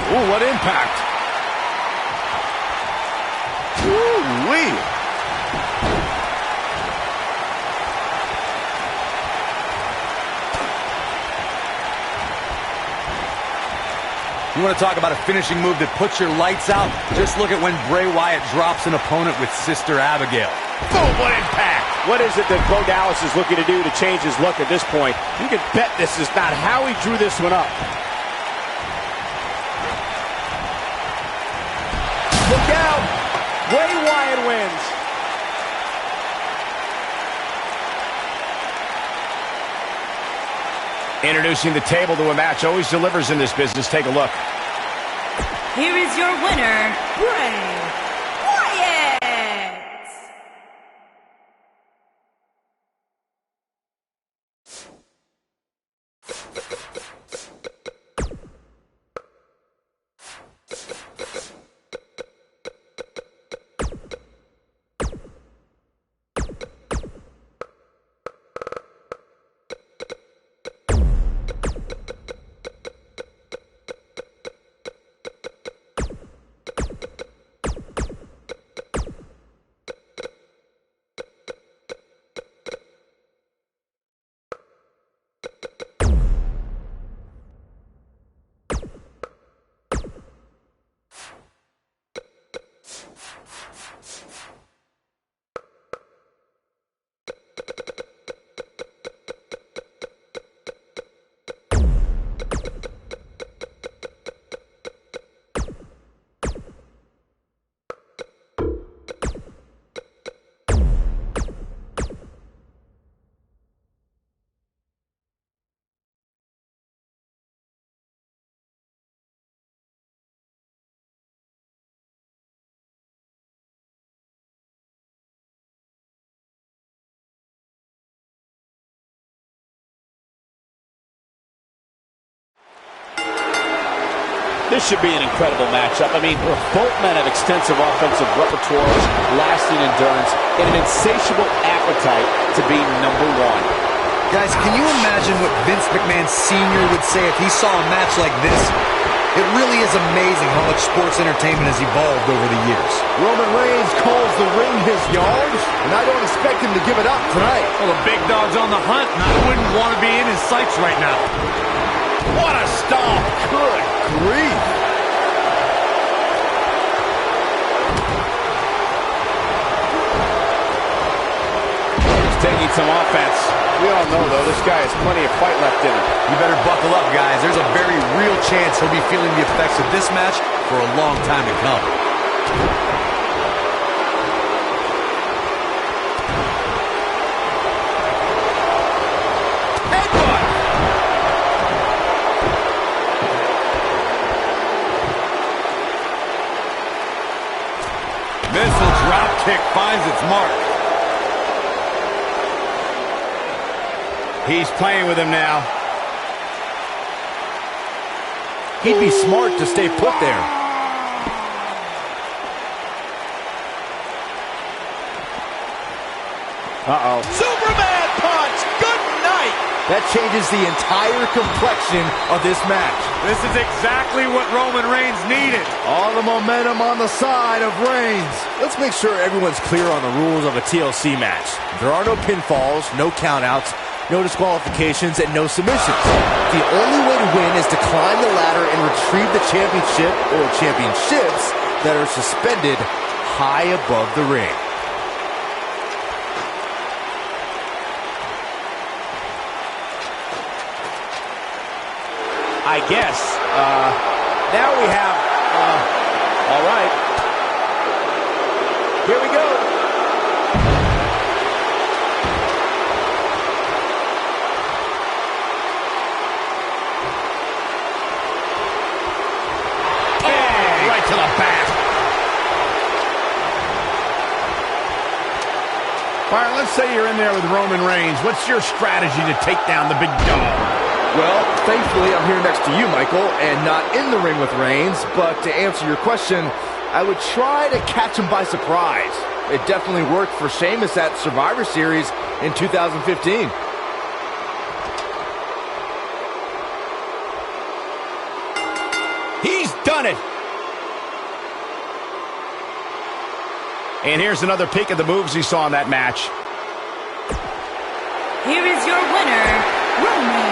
Ooh, what impact. Ooh-wee. You want to talk about a finishing move that puts your lights out? Just look at when Bray Wyatt drops an opponent with Sister Abigail. Boom, what impact. What is it that Bo Dallas is looking to do to change his look at this point? You can bet this is not how he drew this one up. Look out! Bray Wyatt wins. Introducing the table to a match always delivers in this business. Take a look. Here is your winner, Bray Wyatt. This should be an incredible matchup. I mean, both men have extensive offensive repertoires, lasting endurance, and an insatiable appetite to be number one. Guys, can you imagine what Vince McMahon Sr. would say if he saw a match like this? It really is amazing how much sports entertainment has evolved over the years. Roman Reigns calls the ring his yard, and I don't expect him to give it up tonight. Well, the big dog's on the hunt, and I wouldn't want to be in his sights right now. What a stomp. Good grief. He's taking some offense. We all know, though, this guy has plenty of fight left in him. You better buckle up, guys. There's a very real chance he'll be feeling the effects of this match for a long time to come. Missile drop kick finds its mark. He's playing with him now. He'd be smart to stay put there. Uh-oh. Superman punch! Good night! That changes the entire complexion of this match. This is exactly what Roman Reigns needed. All the momentum on the side of Reigns. Let's make sure everyone's clear on the rules of a TLC match. There are no pinfalls, no countouts, no disqualifications, and no submissions. The only way to win is to climb the ladder and retrieve the championship or championships that are suspended high above the ring. I guess. Now we have, all right. Here we go. Oh, right to the back. All right, let's say you're in there with Roman Reigns. What's your strategy to take down the big dog? Well, thankfully, I'm here next to you, Michael, and not in the ring with Reigns. But to answer your question, I would try to catch him by surprise. It definitely worked for Sheamus at Survivor Series in 2015. He's done it. And here's another peek at the moves he saw in that match. Here is your winner, Roman Reigns.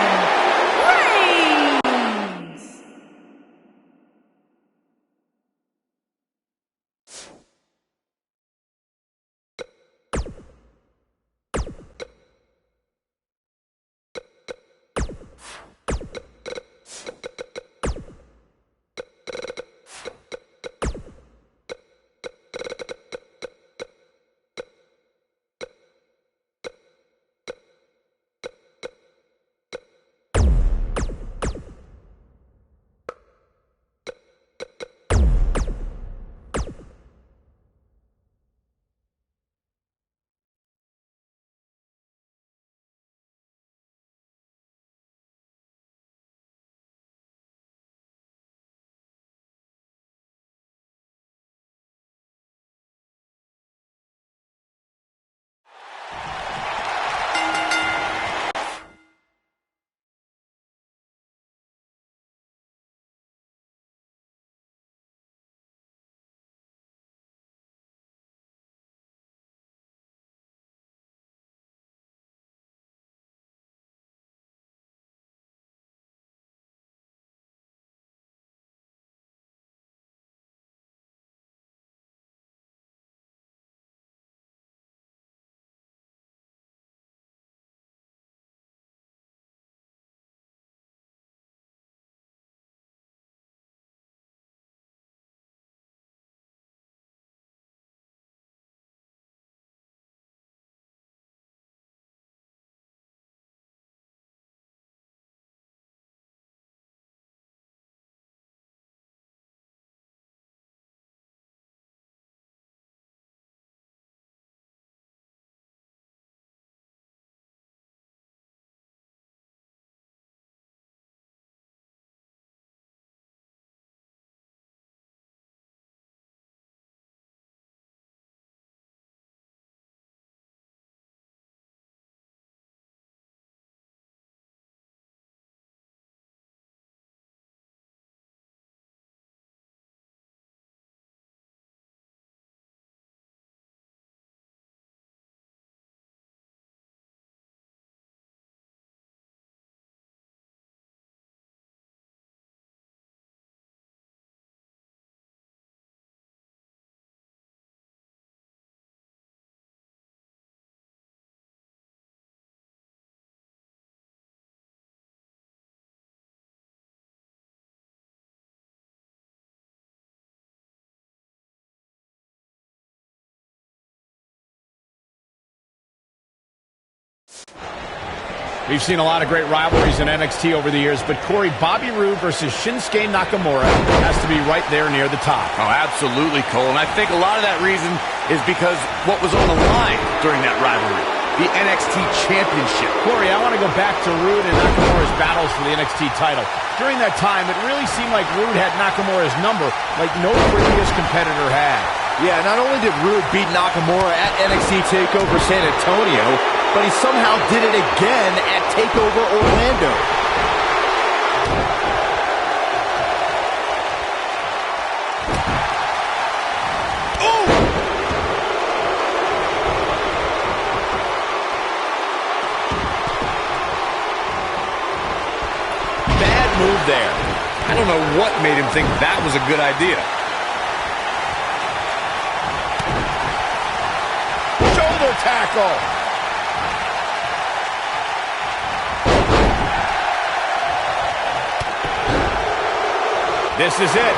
We've seen a lot of great rivalries in NXT over the years, but Corey, Bobby Roode versus Shinsuke Nakamura has to be right there near the top. Oh, absolutely, Cole. And I think a lot of that reason is because what was on the line during that rivalry, the NXT Championship. Corey, I want to go back to Roode and Nakamura's battles for the NXT title. During that time, it really seemed like Roode had Nakamura's number like no previous competitor had. Yeah, not only did Roode beat Nakamura at NXT TakeOver San Antonio, but he somehow did it again at TakeOver Orlando. know what made him think that was a good idea. Shoulder tackle. This is it.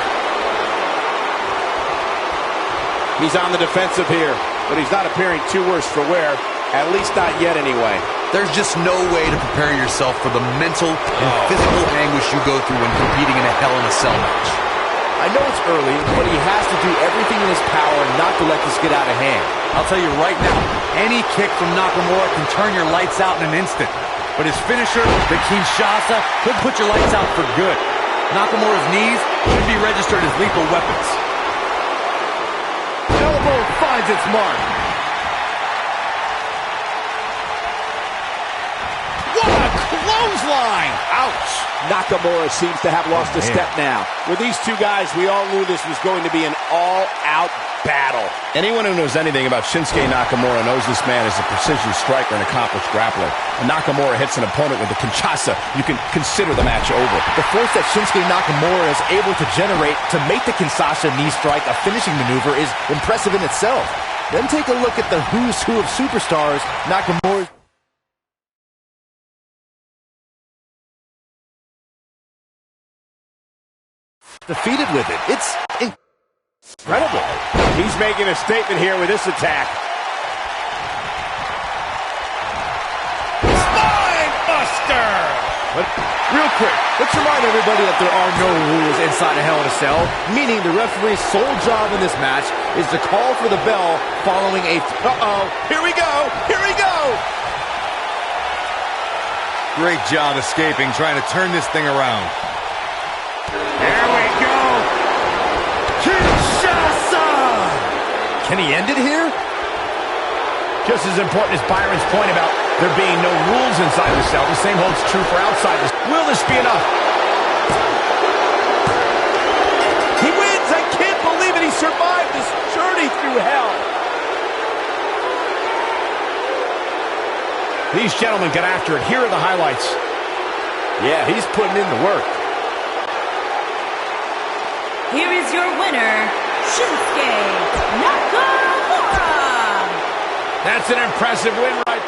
He's on the defensive here, but he's not appearing too worse for wear, at least not yet anyway. There's just no way to prepare yourself for the mental and physical anguish you go through when competing in a Hell in a Cell match. I know it's early, but he has to do everything in his power not to let this get out of hand. I'll tell you right now, any kick from Nakamura can turn your lights out in an instant. But his finisher, the Kinshasa, could put your lights out for good. Nakamura's knees should be registered as lethal weapons. Elbow finds its mark. What a clothesline! Ouch! Nakamura seems to have lost a step now. With these two guys, we all knew this was going to be an all-out battle. Anyone who knows anything about Shinsuke Nakamura knows this man is a precision striker and accomplished grappler. When Nakamura hits an opponent with the Kinshasa, you can consider the match over. The force that Shinsuke Nakamura is able to generate to make the Kinshasa knee strike a finishing maneuver is impressive in itself. Then take a look at the who's who of superstars Nakamura defeated with it. It's incredible. He's making a statement here with this attack. Spine buster! But real quick, let's remind everybody that there are no rules inside a Hell in a Cell, meaning the referee's sole job in this match is to call for the bell following a... Here we go! Here we go! Great job escaping, trying to turn this thing around. There we go! Kinshasa! Can he end it here? Just as important as Byron's point about there being no rules inside the cell, the same holds true for outside the cell. Will this be enough? He wins! I can't believe it! He survived this journey through hell! These gentlemen get after it. Here are the highlights. Yeah, he's putting in the work. Here is your winner, Shinsuke Nakamura. That's an impressive win right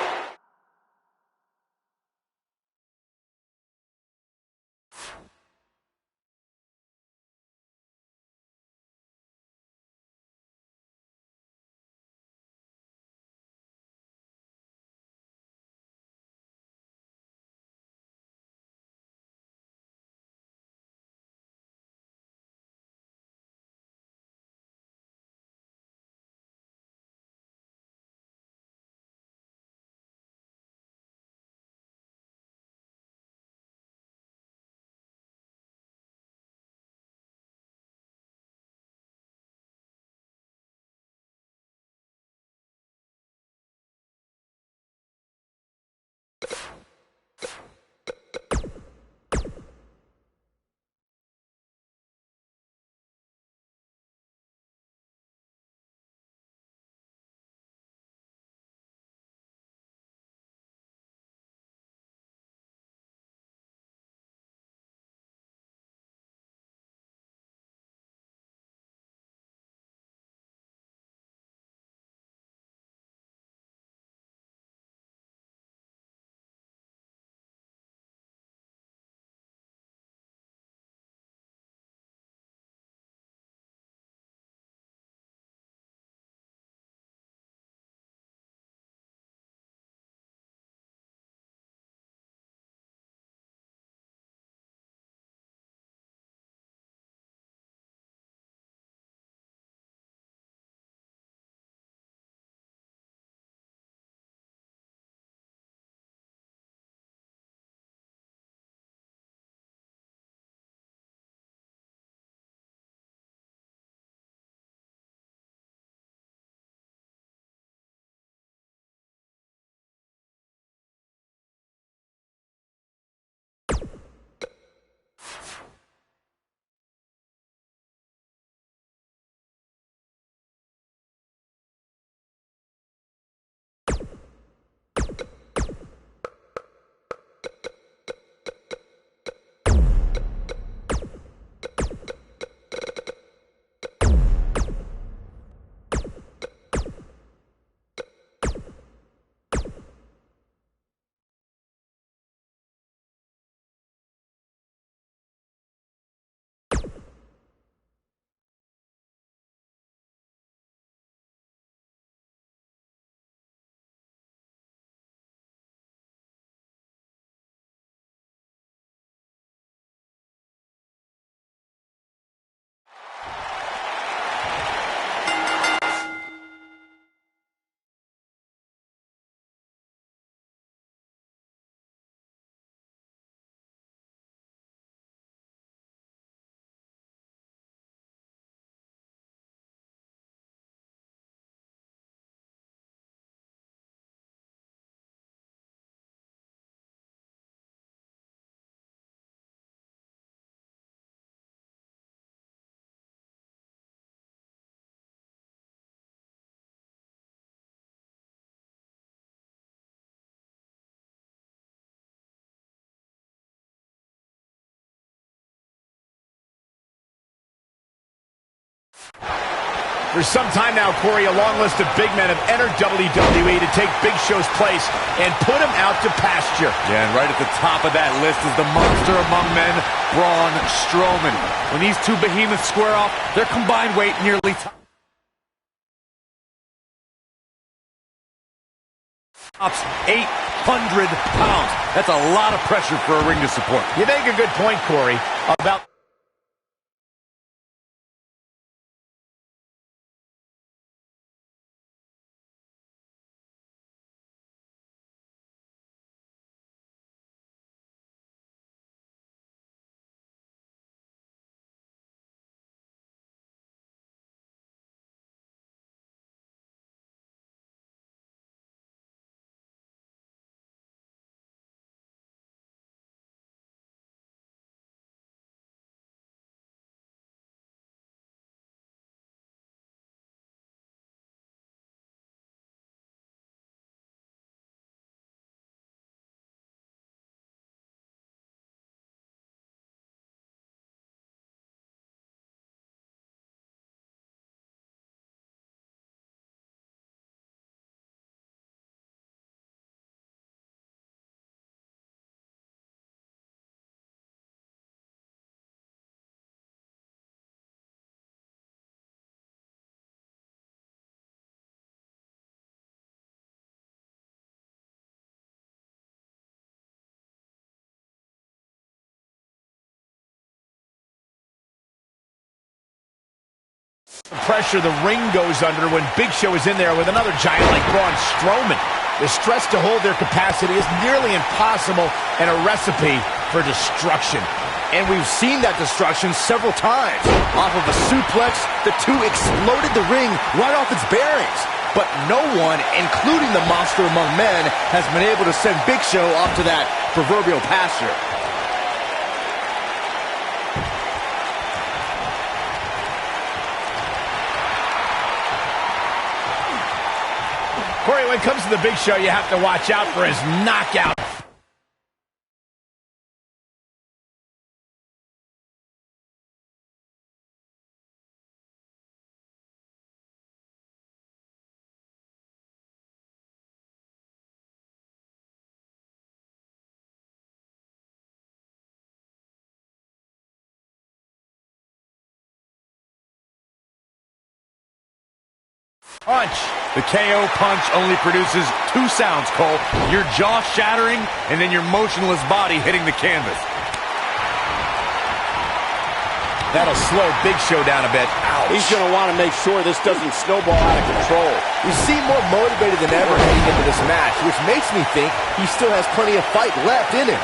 For some time now, Corey, a long list of big men have entered WWE to take Big Show's place and put him out to pasture. Yeah, and right at the top of that list is the monster among men, Braun Strowman. When these two behemoths square off, their combined weight nearly tops 800 pounds. That's a lot of pressure for a ring to support. You make a good point, Corey, about pressure the ring goes under when Big Show is in there with another giant like Braun Strowman. The stress to hold their capacity is nearly impossible and a recipe for destruction. And we've seen that destruction several times. Off of a suplex, the two exploded the ring right off its bearings. But no one, including the monster among men, has been able to send Big Show off to that proverbial pasture. Corey, when it comes to the Big Show, you have to watch out for his knockout. Punch. The KO punch only produces two sounds, Cole. Your jaw shattering and then your motionless body hitting the canvas. That'll slow Big Show down a bit. Ouch. He's going to want to make sure this doesn't snowball out of control. You seem more motivated than ever heading into this match, which makes me think he still has plenty of fight left in him.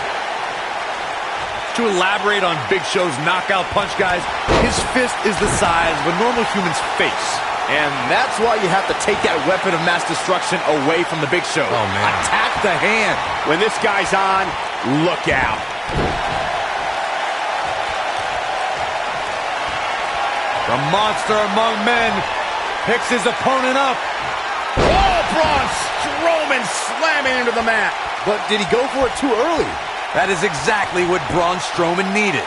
To elaborate on Big Show's knockout punch, guys, his fist is the size of a normal human's face. And that's why you have to take that weapon of mass destruction away from the Big Show. Oh, man. Attack the hand. When this guy's on, look out. The monster among men picks his opponent up. Oh, Braun Strowman slamming into the mat. But did he go for it too early? That is exactly what Braun Strowman needed.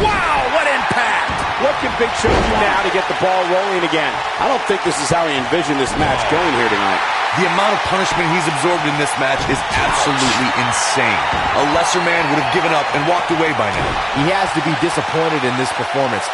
Wow, what impact! What can Big Show do now to get the ball rolling again? I don't think this is how he envisioned this match going here tonight. The amount of punishment he's absorbed in this match is absolutely insane. A lesser man would have given up and walked away by now. He has to be disappointed in this performance.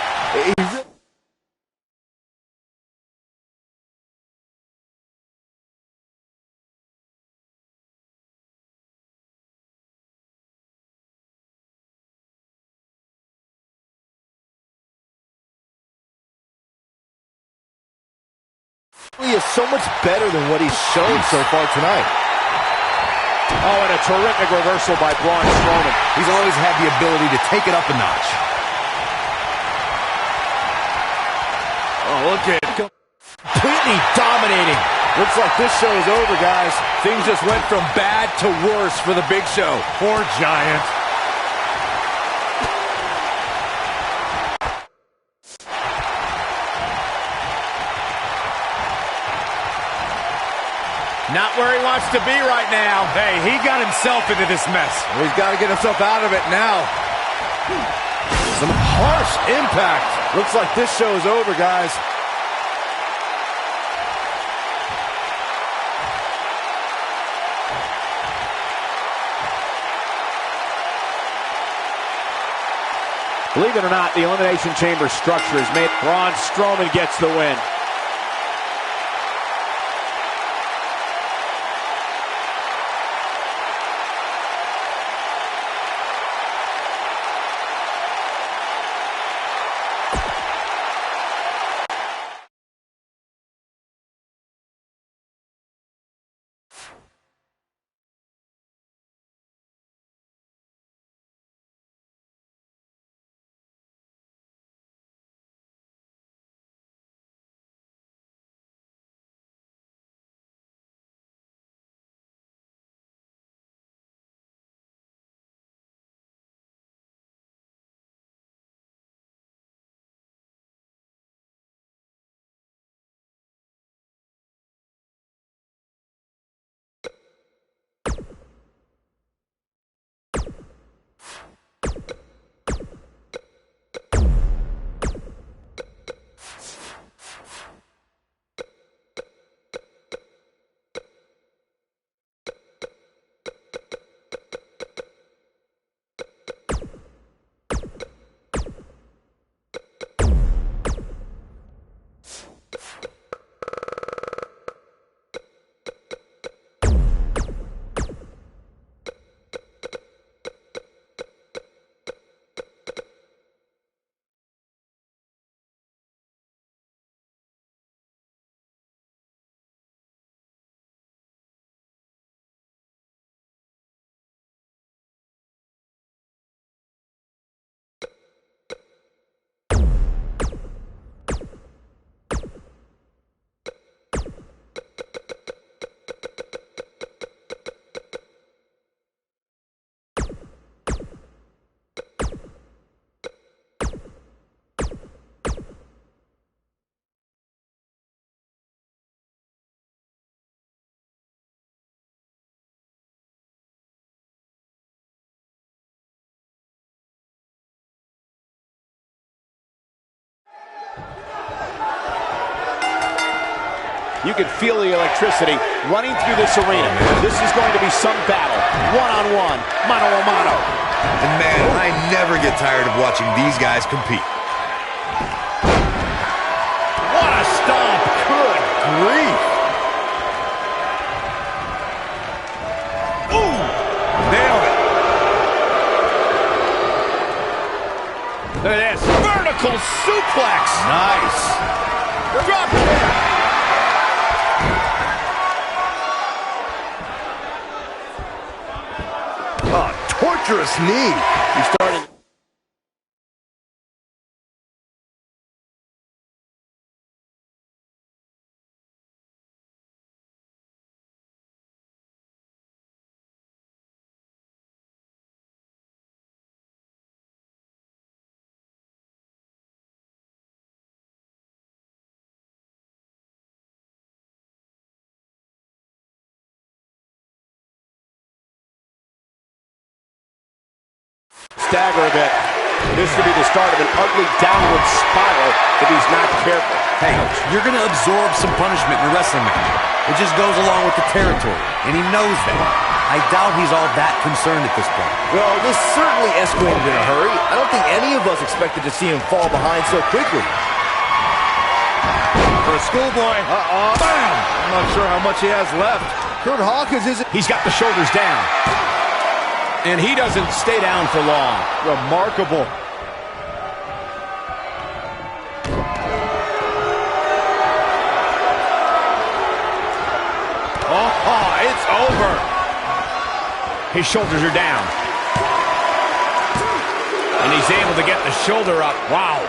He is so much better than what he's shown so far tonight. Oh, and a terrific reversal by Braun Strowman. He's always had the ability to take it up a notch. Oh, look at it. Completely dominating. Looks like this show is over, guys. Things just went from bad to worse for the Big Show. Poor Giant. Not where he wants to be right now. Hey, he got himself into this mess. He's got to get himself out of it now. Some harsh impact. Looks like this show is over, guys. Believe it or not, the Elimination Chamber structure is made. Braun Strowman gets the win. You can feel the electricity running through this arena. This is going to be some battle. One-on-one, mano-a-mano. And man, I never get tired of watching these guys compete. What a stomp. Good grief. Ooh, nailed it. Look at this. Vertical suplex. Nice. Drop it. Torturous knee. He started. Stagger a bit. This could be the start of an ugly downward spiral if he's not careful. Hey, you're going to absorb some punishment in a wrestling match. It just goes along with the territory, and he knows that. I doubt he's all that concerned at this point. Well, this certainly escalated in a hurry. I don't think any of us expected to see him fall behind so quickly. For a schoolboy. Bam! I'm not sure how much he has left. Kurt Hawkins isn't. He's got the shoulders down. And he doesn't stay down for long. Remarkable. Oh, it's over. His shoulders are down. And he's able to get the shoulder up. Wow.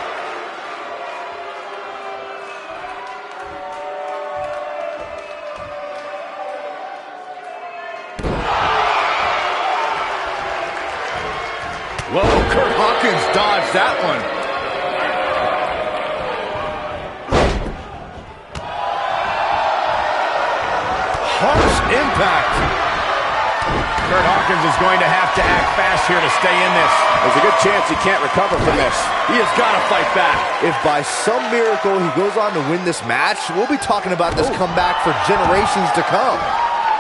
Whoa, Kurt Hawkins dodged that one. Harsh impact. Kurt Hawkins is going to have to act fast here to stay in this. There's a good chance he can't recover from this. He has got to fight back. If by some miracle he goes on to win this match, we'll be talking about this comeback for generations to come.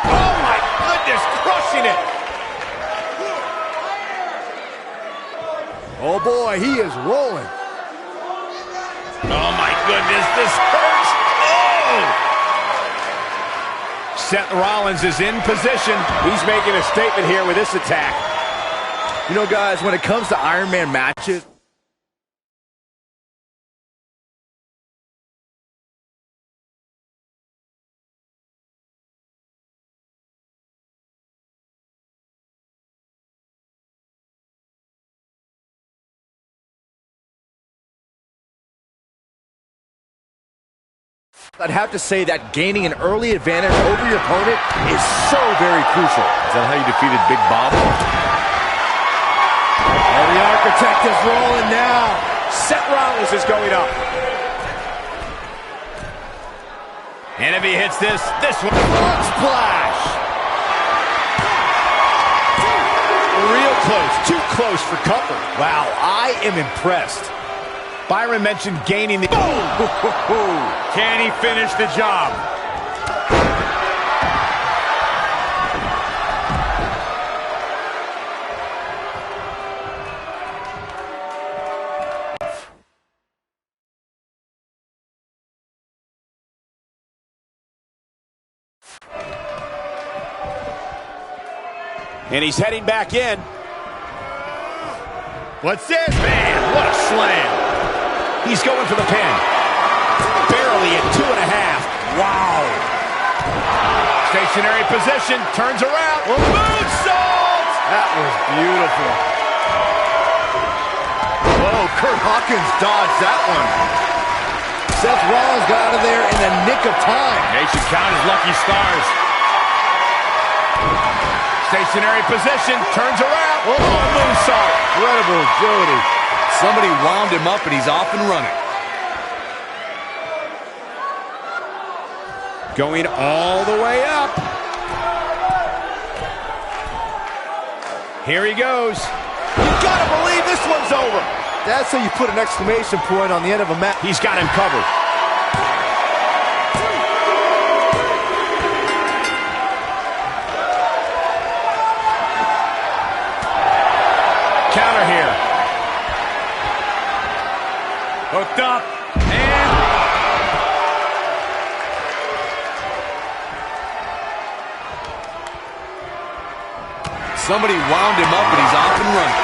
Oh my goodness, crushing it. Oh boy, he is rolling. Oh my goodness, this hurts. Oh! Seth Rollins is in position. He's making a statement here with this attack. You know, guys, when it comes to Iron Man matches, I'd have to say that gaining an early advantage over your opponent is so very crucial. Is that how you defeated Big Bob? Oh, the Architect is rolling now. Seth Rollins is going up. And if he hits this one. Frog splash. Real close, too close for comfort. Wow, I am impressed. Byron mentioned gaining the... Can he finish the job? And he's heading back in. What's this? Man, what a slam. He's going for the pin. Barely at 2.5. Wow. Stationary position. Turns around. Moonsault! That was beautiful. Whoa, Kurt Hawkins dodged that one. Seth Rollins got out of there in the nick of time. They should count his lucky stars. Stationary position. Turns around. Oh, moonsault. Incredible agility. Somebody wound him up and he's off and running. Going all the way up. Here he goes. You gotta believe this one's over. That's how you put an exclamation point on the end of a match. He's got him covered. Counter here. Hooked up. And... Somebody wound him up and he's off and running.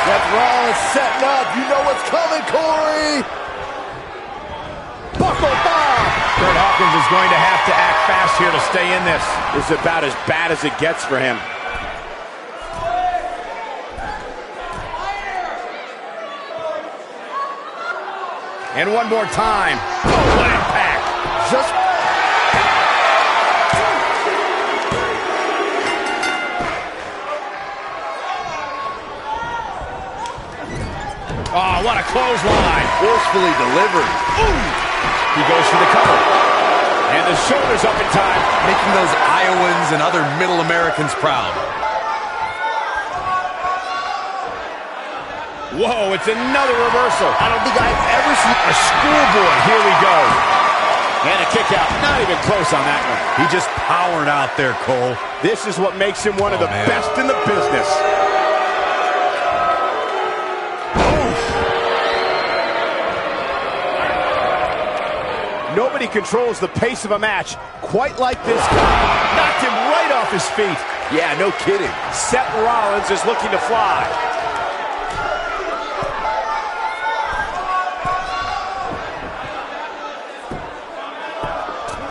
Seth Rollins setting up. You know what's coming, Corey. Buckle bomb. Kurt Hawkins is going to have to act fast here to stay in this. This is about as bad as it gets for him. And one more time. Oh, what impact. Just... Oh, what a clothesline. forcefully delivered. Ooh. He goes for the cover. And the shoulder's up in time. Making those Iowans and other middle Americans proud. Whoa, it's another reversal. I don't think I've ever seen A schoolboy. Here we go. And a kick out. Not even close on that one. He just powered out there, Cole. This is what makes him one of the best in the business. Nobody controls the pace of a match quite like this guy. Knocked him right off his feet. Yeah, no kidding. Seth Rollins is looking to fly.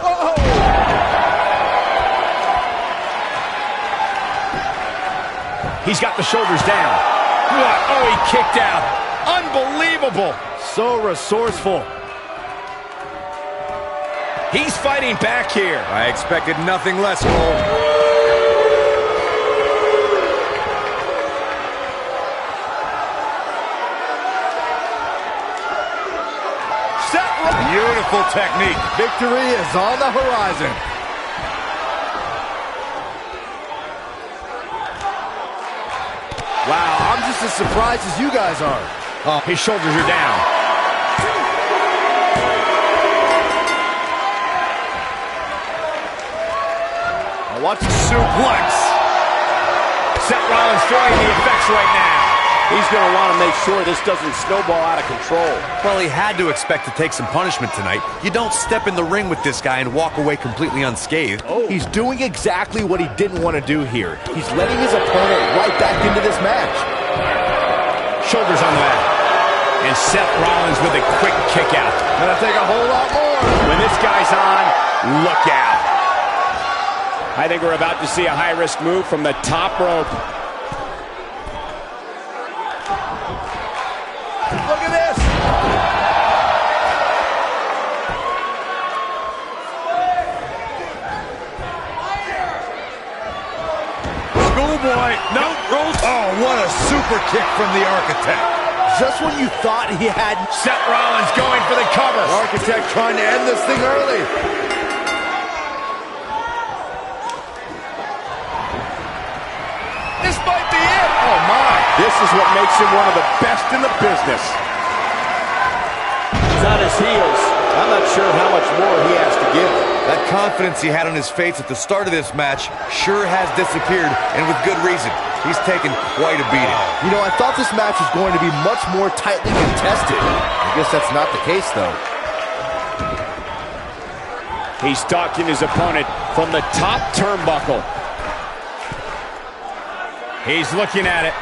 Whoa! He's got the shoulders down. What? Oh, he kicked out. Unbelievable. So resourceful. He's fighting back here. I expected nothing less, Cole. Beautiful technique. Victory is on the horizon. Wow, I'm just as surprised as you guys are. Oh, his shoulders are down. Now watch the suplex. Seth Rollins feeling the effects right now. He's going to want to make sure this doesn't snowball out of control. Well, he had to expect to take some punishment tonight. You don't step in the ring with this guy and walk away completely unscathed. Oh. He's doing exactly what he didn't want to do here. He's letting his opponent right back into this match. Shoulders on the mat. And Seth Rollins with a quick kick out. Gonna take a whole lot more. When this guy's on, look out. I think we're about to see a high-risk move from the top rope. Look at this. Schoolboy. No. Oh, what a super kick from the Architect. Just when you thought he had Seth Rollins going for the cover. the Architect trying to end this thing early. This might be it. Oh, my. This is what makes him one of the best in the business. He's on his heels. I'm not sure how much more he has to give. That confidence he had on his face at the start of this match sure has disappeared, and with good reason. He's taken quite a beating. You know, I thought this match was going to be much more tightly contested. I guess that's not the case, though. He's stalking his opponent from the top turnbuckle. He's looking at it.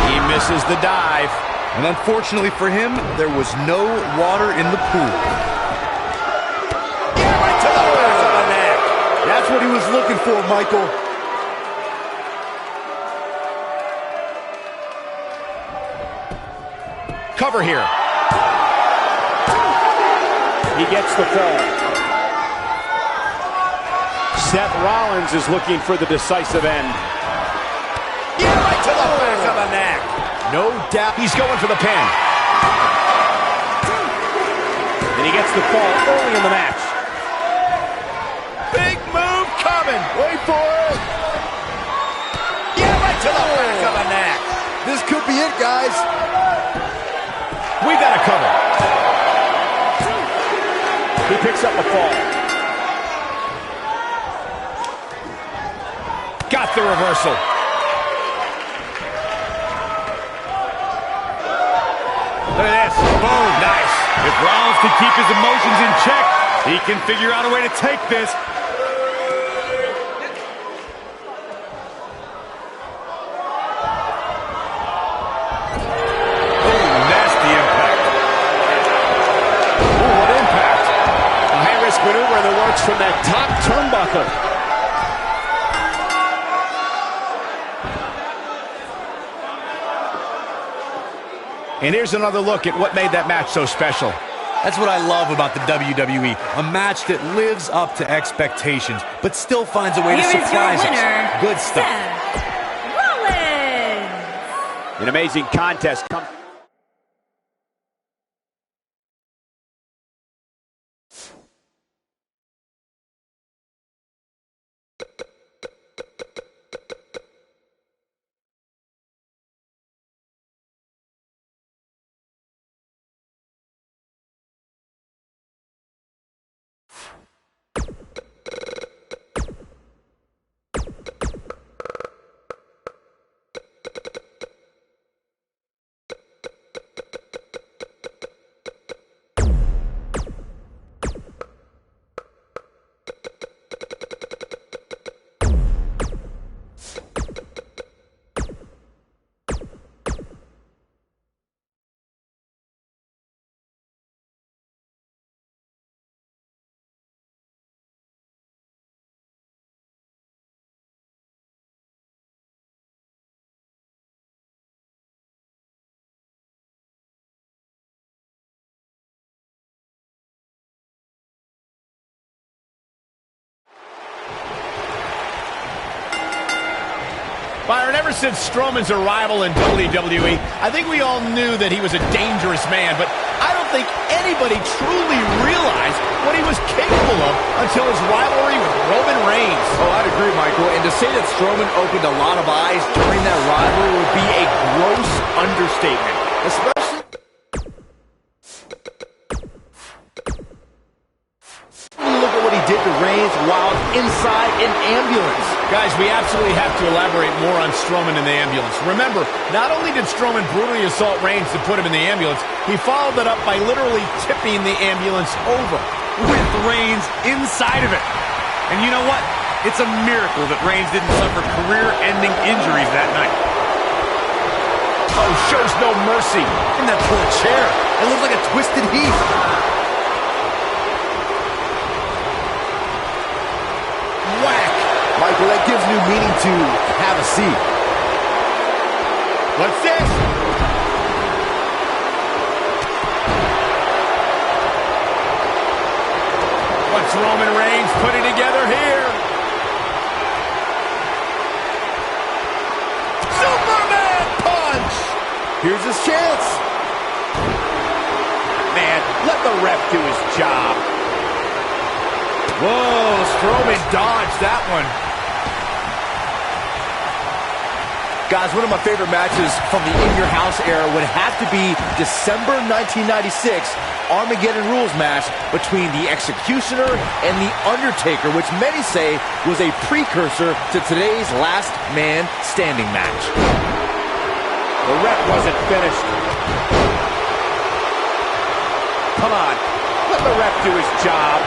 He misses the dive. And unfortunately for him, there was no water in the pool. Yeah, right to the back of the neck. That's what he was looking for, Michael. Cover here. He gets the fall. Seth Rollins is looking for the decisive end. Yeah, right to the back of the neck. No doubt. He's going for the pin. And he gets the fall early in the match. Big move coming. Wait for it. Yeah, right to the back of the neck. This could be it, guys. We got a cover. He picks up the fall. Got the reversal. Look at this. Boom. Nice. If Rollins can keep his emotions in check, he can figure out a way to take this. Maneuver in the works from that top turnbuckle. And here's another look at what made that match so special. That's what I love about the WWE. A match that lives up to expectations, but still finds a way to surprise us. Good stuff. Seth Rollins. An amazing contest. Byron, ever since Strowman's arrival in WWE, I think we all knew that he was a dangerous man, but I don't think anybody truly realized what he was capable of until his rivalry with Roman Reigns. Oh, I'd agree, Michael. And to say that Strowman opened a lot of eyes during that rivalry would be a gross understatement. Especially... look at what he did to Reigns while inside an ambulance. Guys, we absolutely have to elaborate more on Strowman in the ambulance. Remember, not only did Strowman brutally assault Reigns to put him in the ambulance, he followed that up by literally tipping the ambulance over. With Reigns inside of it. And you know what? It's a miracle that Reigns didn't suffer career-ending injuries that night. Oh, shows no mercy. In that poor chair. It looks like a twisted heap. Whack! Michael, that gives new meaning to have a seat. What's this? What's Roman Reigns putting together here? Superman punch! Here's his chance. Man, let the ref do his job. Whoa, Strowman dodged that one. Guys, one of my favorite matches from the In Your House era would have to be December 1996 Armageddon Rules match between the Executioner and the Undertaker, which many say was a precursor to today's Last Man Standing match. The ref wasn't finished. Come on, let the ref do his job.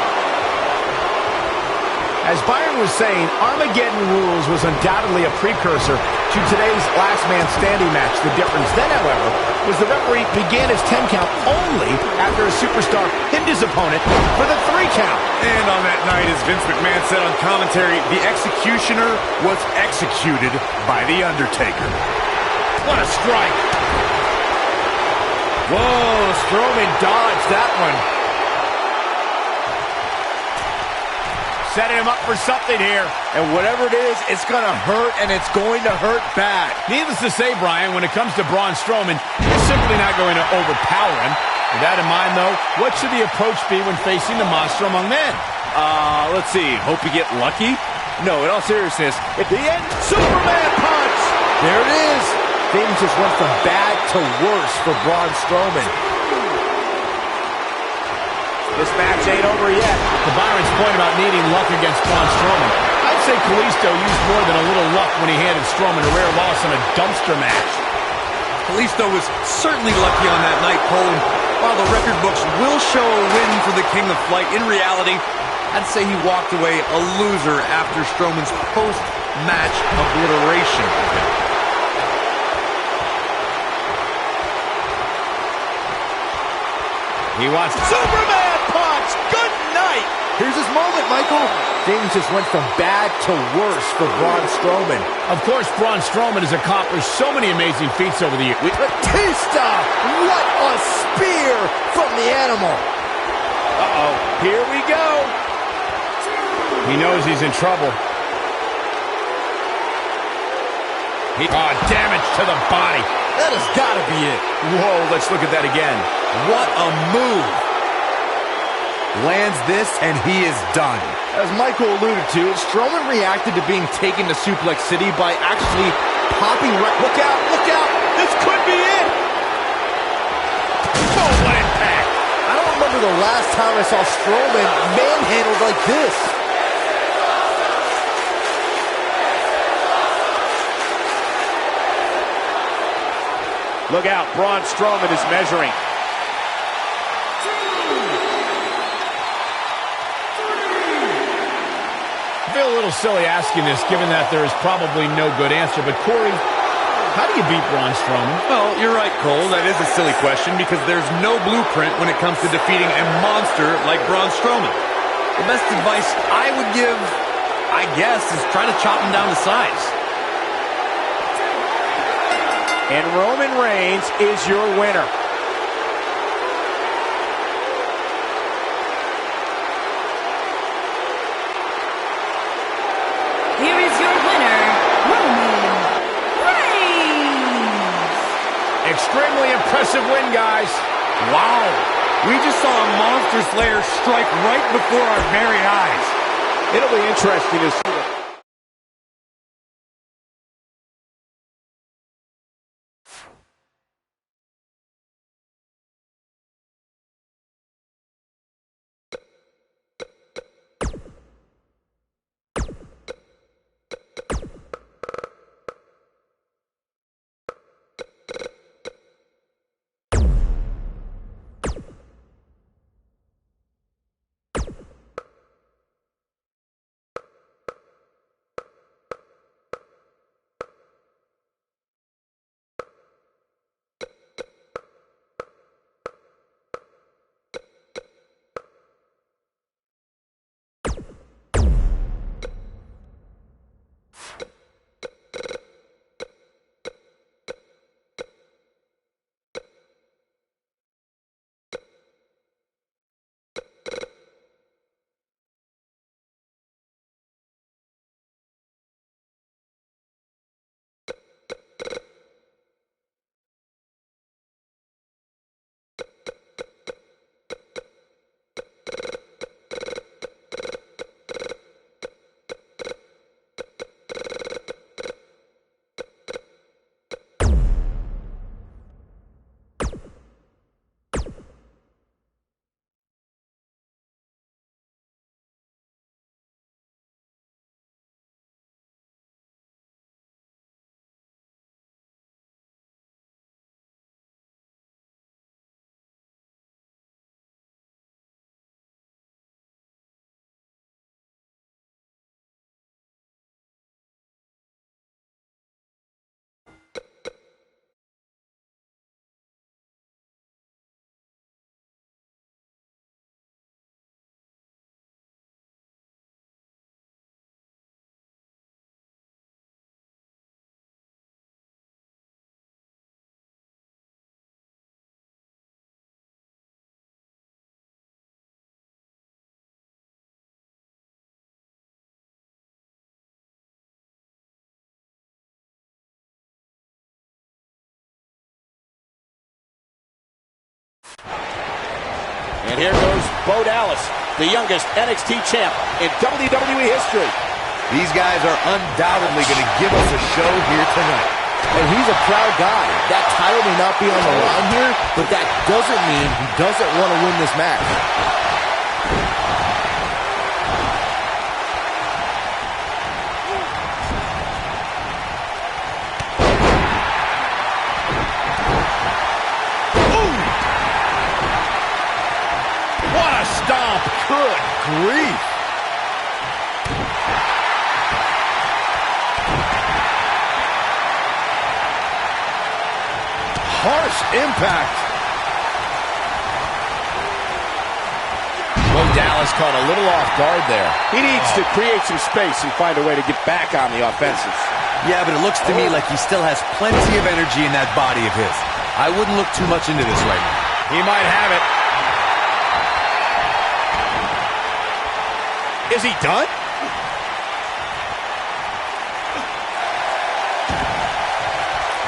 As Byron was saying, Armageddon Rules was undoubtedly a precursor to today's Last Man Standing match. The difference then, however, was the referee began his 10 count only after a superstar hit his opponent for the 3 count. And on that night, as Vince McMahon said on commentary, the Executioner was executed by The Undertaker. What a strike! Whoa, Strowman dodged that one. Setting him up for something here. And whatever it is, it's going to hurt, and it's going to hurt bad. Needless to say, Brian, when it comes to Braun Strowman, you're simply not going to overpower him. With that in mind, though, what should the approach be when facing the monster among men? Let's see. Hope you get lucky? No, in all seriousness, at the end, Superman punch! There it is. Things just went from bad to worse for Braun Strowman. This match ain't over yet. To Byron's point about needing luck against Braun Strowman, I'd say Kalisto used more than a little luck when he handed Strowman a rare loss in a dumpster match. Kalisto was certainly lucky on that night, Cole. And while the record books will show a win for the King of Flight, in reality, I'd say he walked away a loser after Strowman's post-match obliteration. He wants Superman punch! Good night! Here's his moment, Michael. Things just went from bad to worse for Braun Strowman. Of course, Braun Strowman has accomplished so many amazing feats over the years. Batista! What a spear from the animal! Uh-oh, here we go. He knows he's in trouble. Damage to the body. That has got to be it. Whoa, let's look at that again. What a move. Lands this, and he is done. As Michael alluded to, Strowman reacted to being taken to Suplex City by actually popping right... Look out! Look out! This could be it! Oh, what impact! I don't remember the last time I saw Strowman manhandled like this. Look out, Braun Strowman is measuring. I feel a little silly asking this, given that there is probably no good answer. But, Corey, how do you beat Braun Strowman? Well, you're right, Cole. That is a silly question because there's no blueprint when it comes to defeating a monster like Braun Strowman. The best advice I would give, I guess, is try to chop him down to size. And Roman Reigns is your winner. Here is your winner, Roman Reigns. Extremely impressive win, guys. Wow. We just saw a Monster Slayer strike right before our very eyes. It'll be interesting to see. And here goes Bo Dallas, the youngest NXT champ in WWE history. These guys are undoubtedly going to give us a show here tonight. And he's a proud guy. That title may not be on the line here, but that doesn't mean he doesn't want to win this match. Stomp. Good grief. Harsh impact. Bo Dallas caught a little off guard there. He needs to create some space and find a way to get back on the offensive. Yeah, but it looks to me like he still has plenty of energy in that body of his. I wouldn't look too much into this right now. He might have it. Is he done?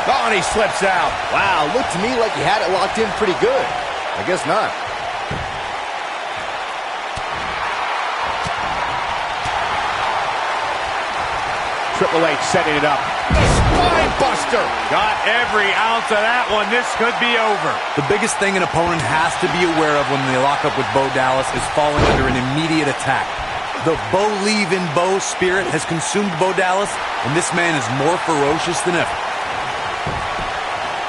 Oh, and he slips out. Wow, looked to me like he had it locked in pretty good. I guess not. Triple H setting it up. The spine buster. Got every ounce of that one. This could be over. The biggest thing an opponent has to be aware of when they lock up with Bo Dallas is falling under an immediate attack. The Bo-leave-in-Bo spirit has consumed Bo Dallas, and this man is more ferocious than ever.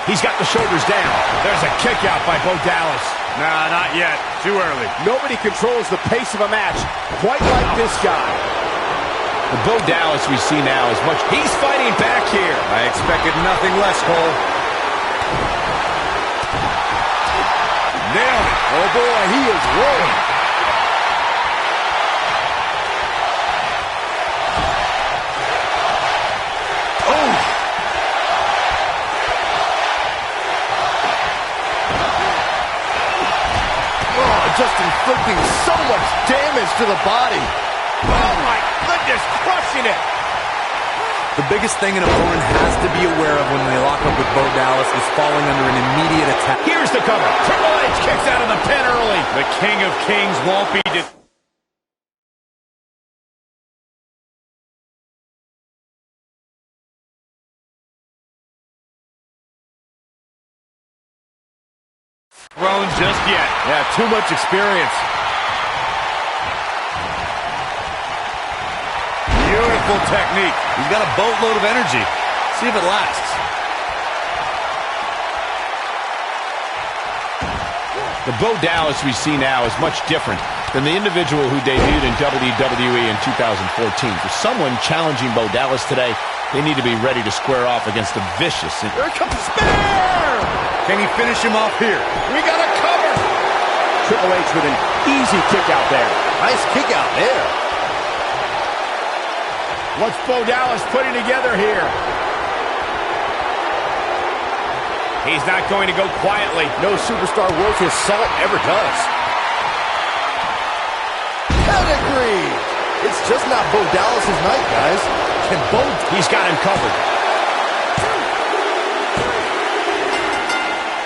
He's got the shoulders down. There's a kick out by Bo Dallas. Nah, not yet. Too early. Nobody controls the pace of a match quite like this guy. The Bo Dallas we see now is much... He's fighting back here. I expected nothing less, Cole. Nailed it. Oh, boy, he is rolling. Just inflicting so much damage to the body. Oh, my goodness, crushing it. The biggest thing an opponent has to be aware of when they lock up with Bo Dallas is falling under an immediate attack. Here's the cover. Triple H kicks out of the pin early. The King of Kings won't be Thrown just yet. Yeah, too much experience. Beautiful technique. He's got a boatload of energy. See if it lasts. The Bo Dallas we see now is much different than the individual who debuted in WWE in 2014. For someone challenging Bo Dallas today, they need to be ready to square off against a vicious... Here comes the spear! Can he finish him off here? We got a cover! Triple H with an easy kick out there. Nice kick out there. What's Bo Dallas putting together here? He's not going to go quietly. No superstar worth his salt ever does. Pedigree! It's just not Bo Dallas' night, guys. Can Bo... He's got him covered.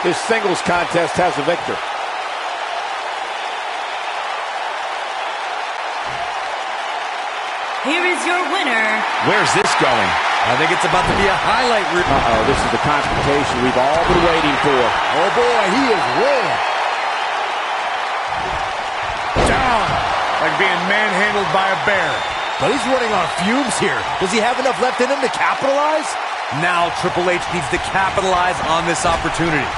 This singles contest has a victor. Here is your winner. Where's this going? I think it's about to be a highlight reel. Uh-oh, this is the confrontation we've all been waiting for. Oh, boy, he is rolling. Down. Like being manhandled by a bear. But he's running on fumes here. Does he have enough left in him to capitalize? Now Triple H needs to capitalize on this opportunity.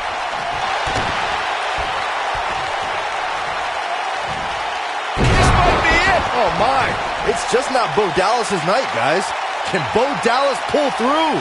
This might be it. Oh, my. It's just not Bo Dallas' night, guys. Can Bo Dallas pull through?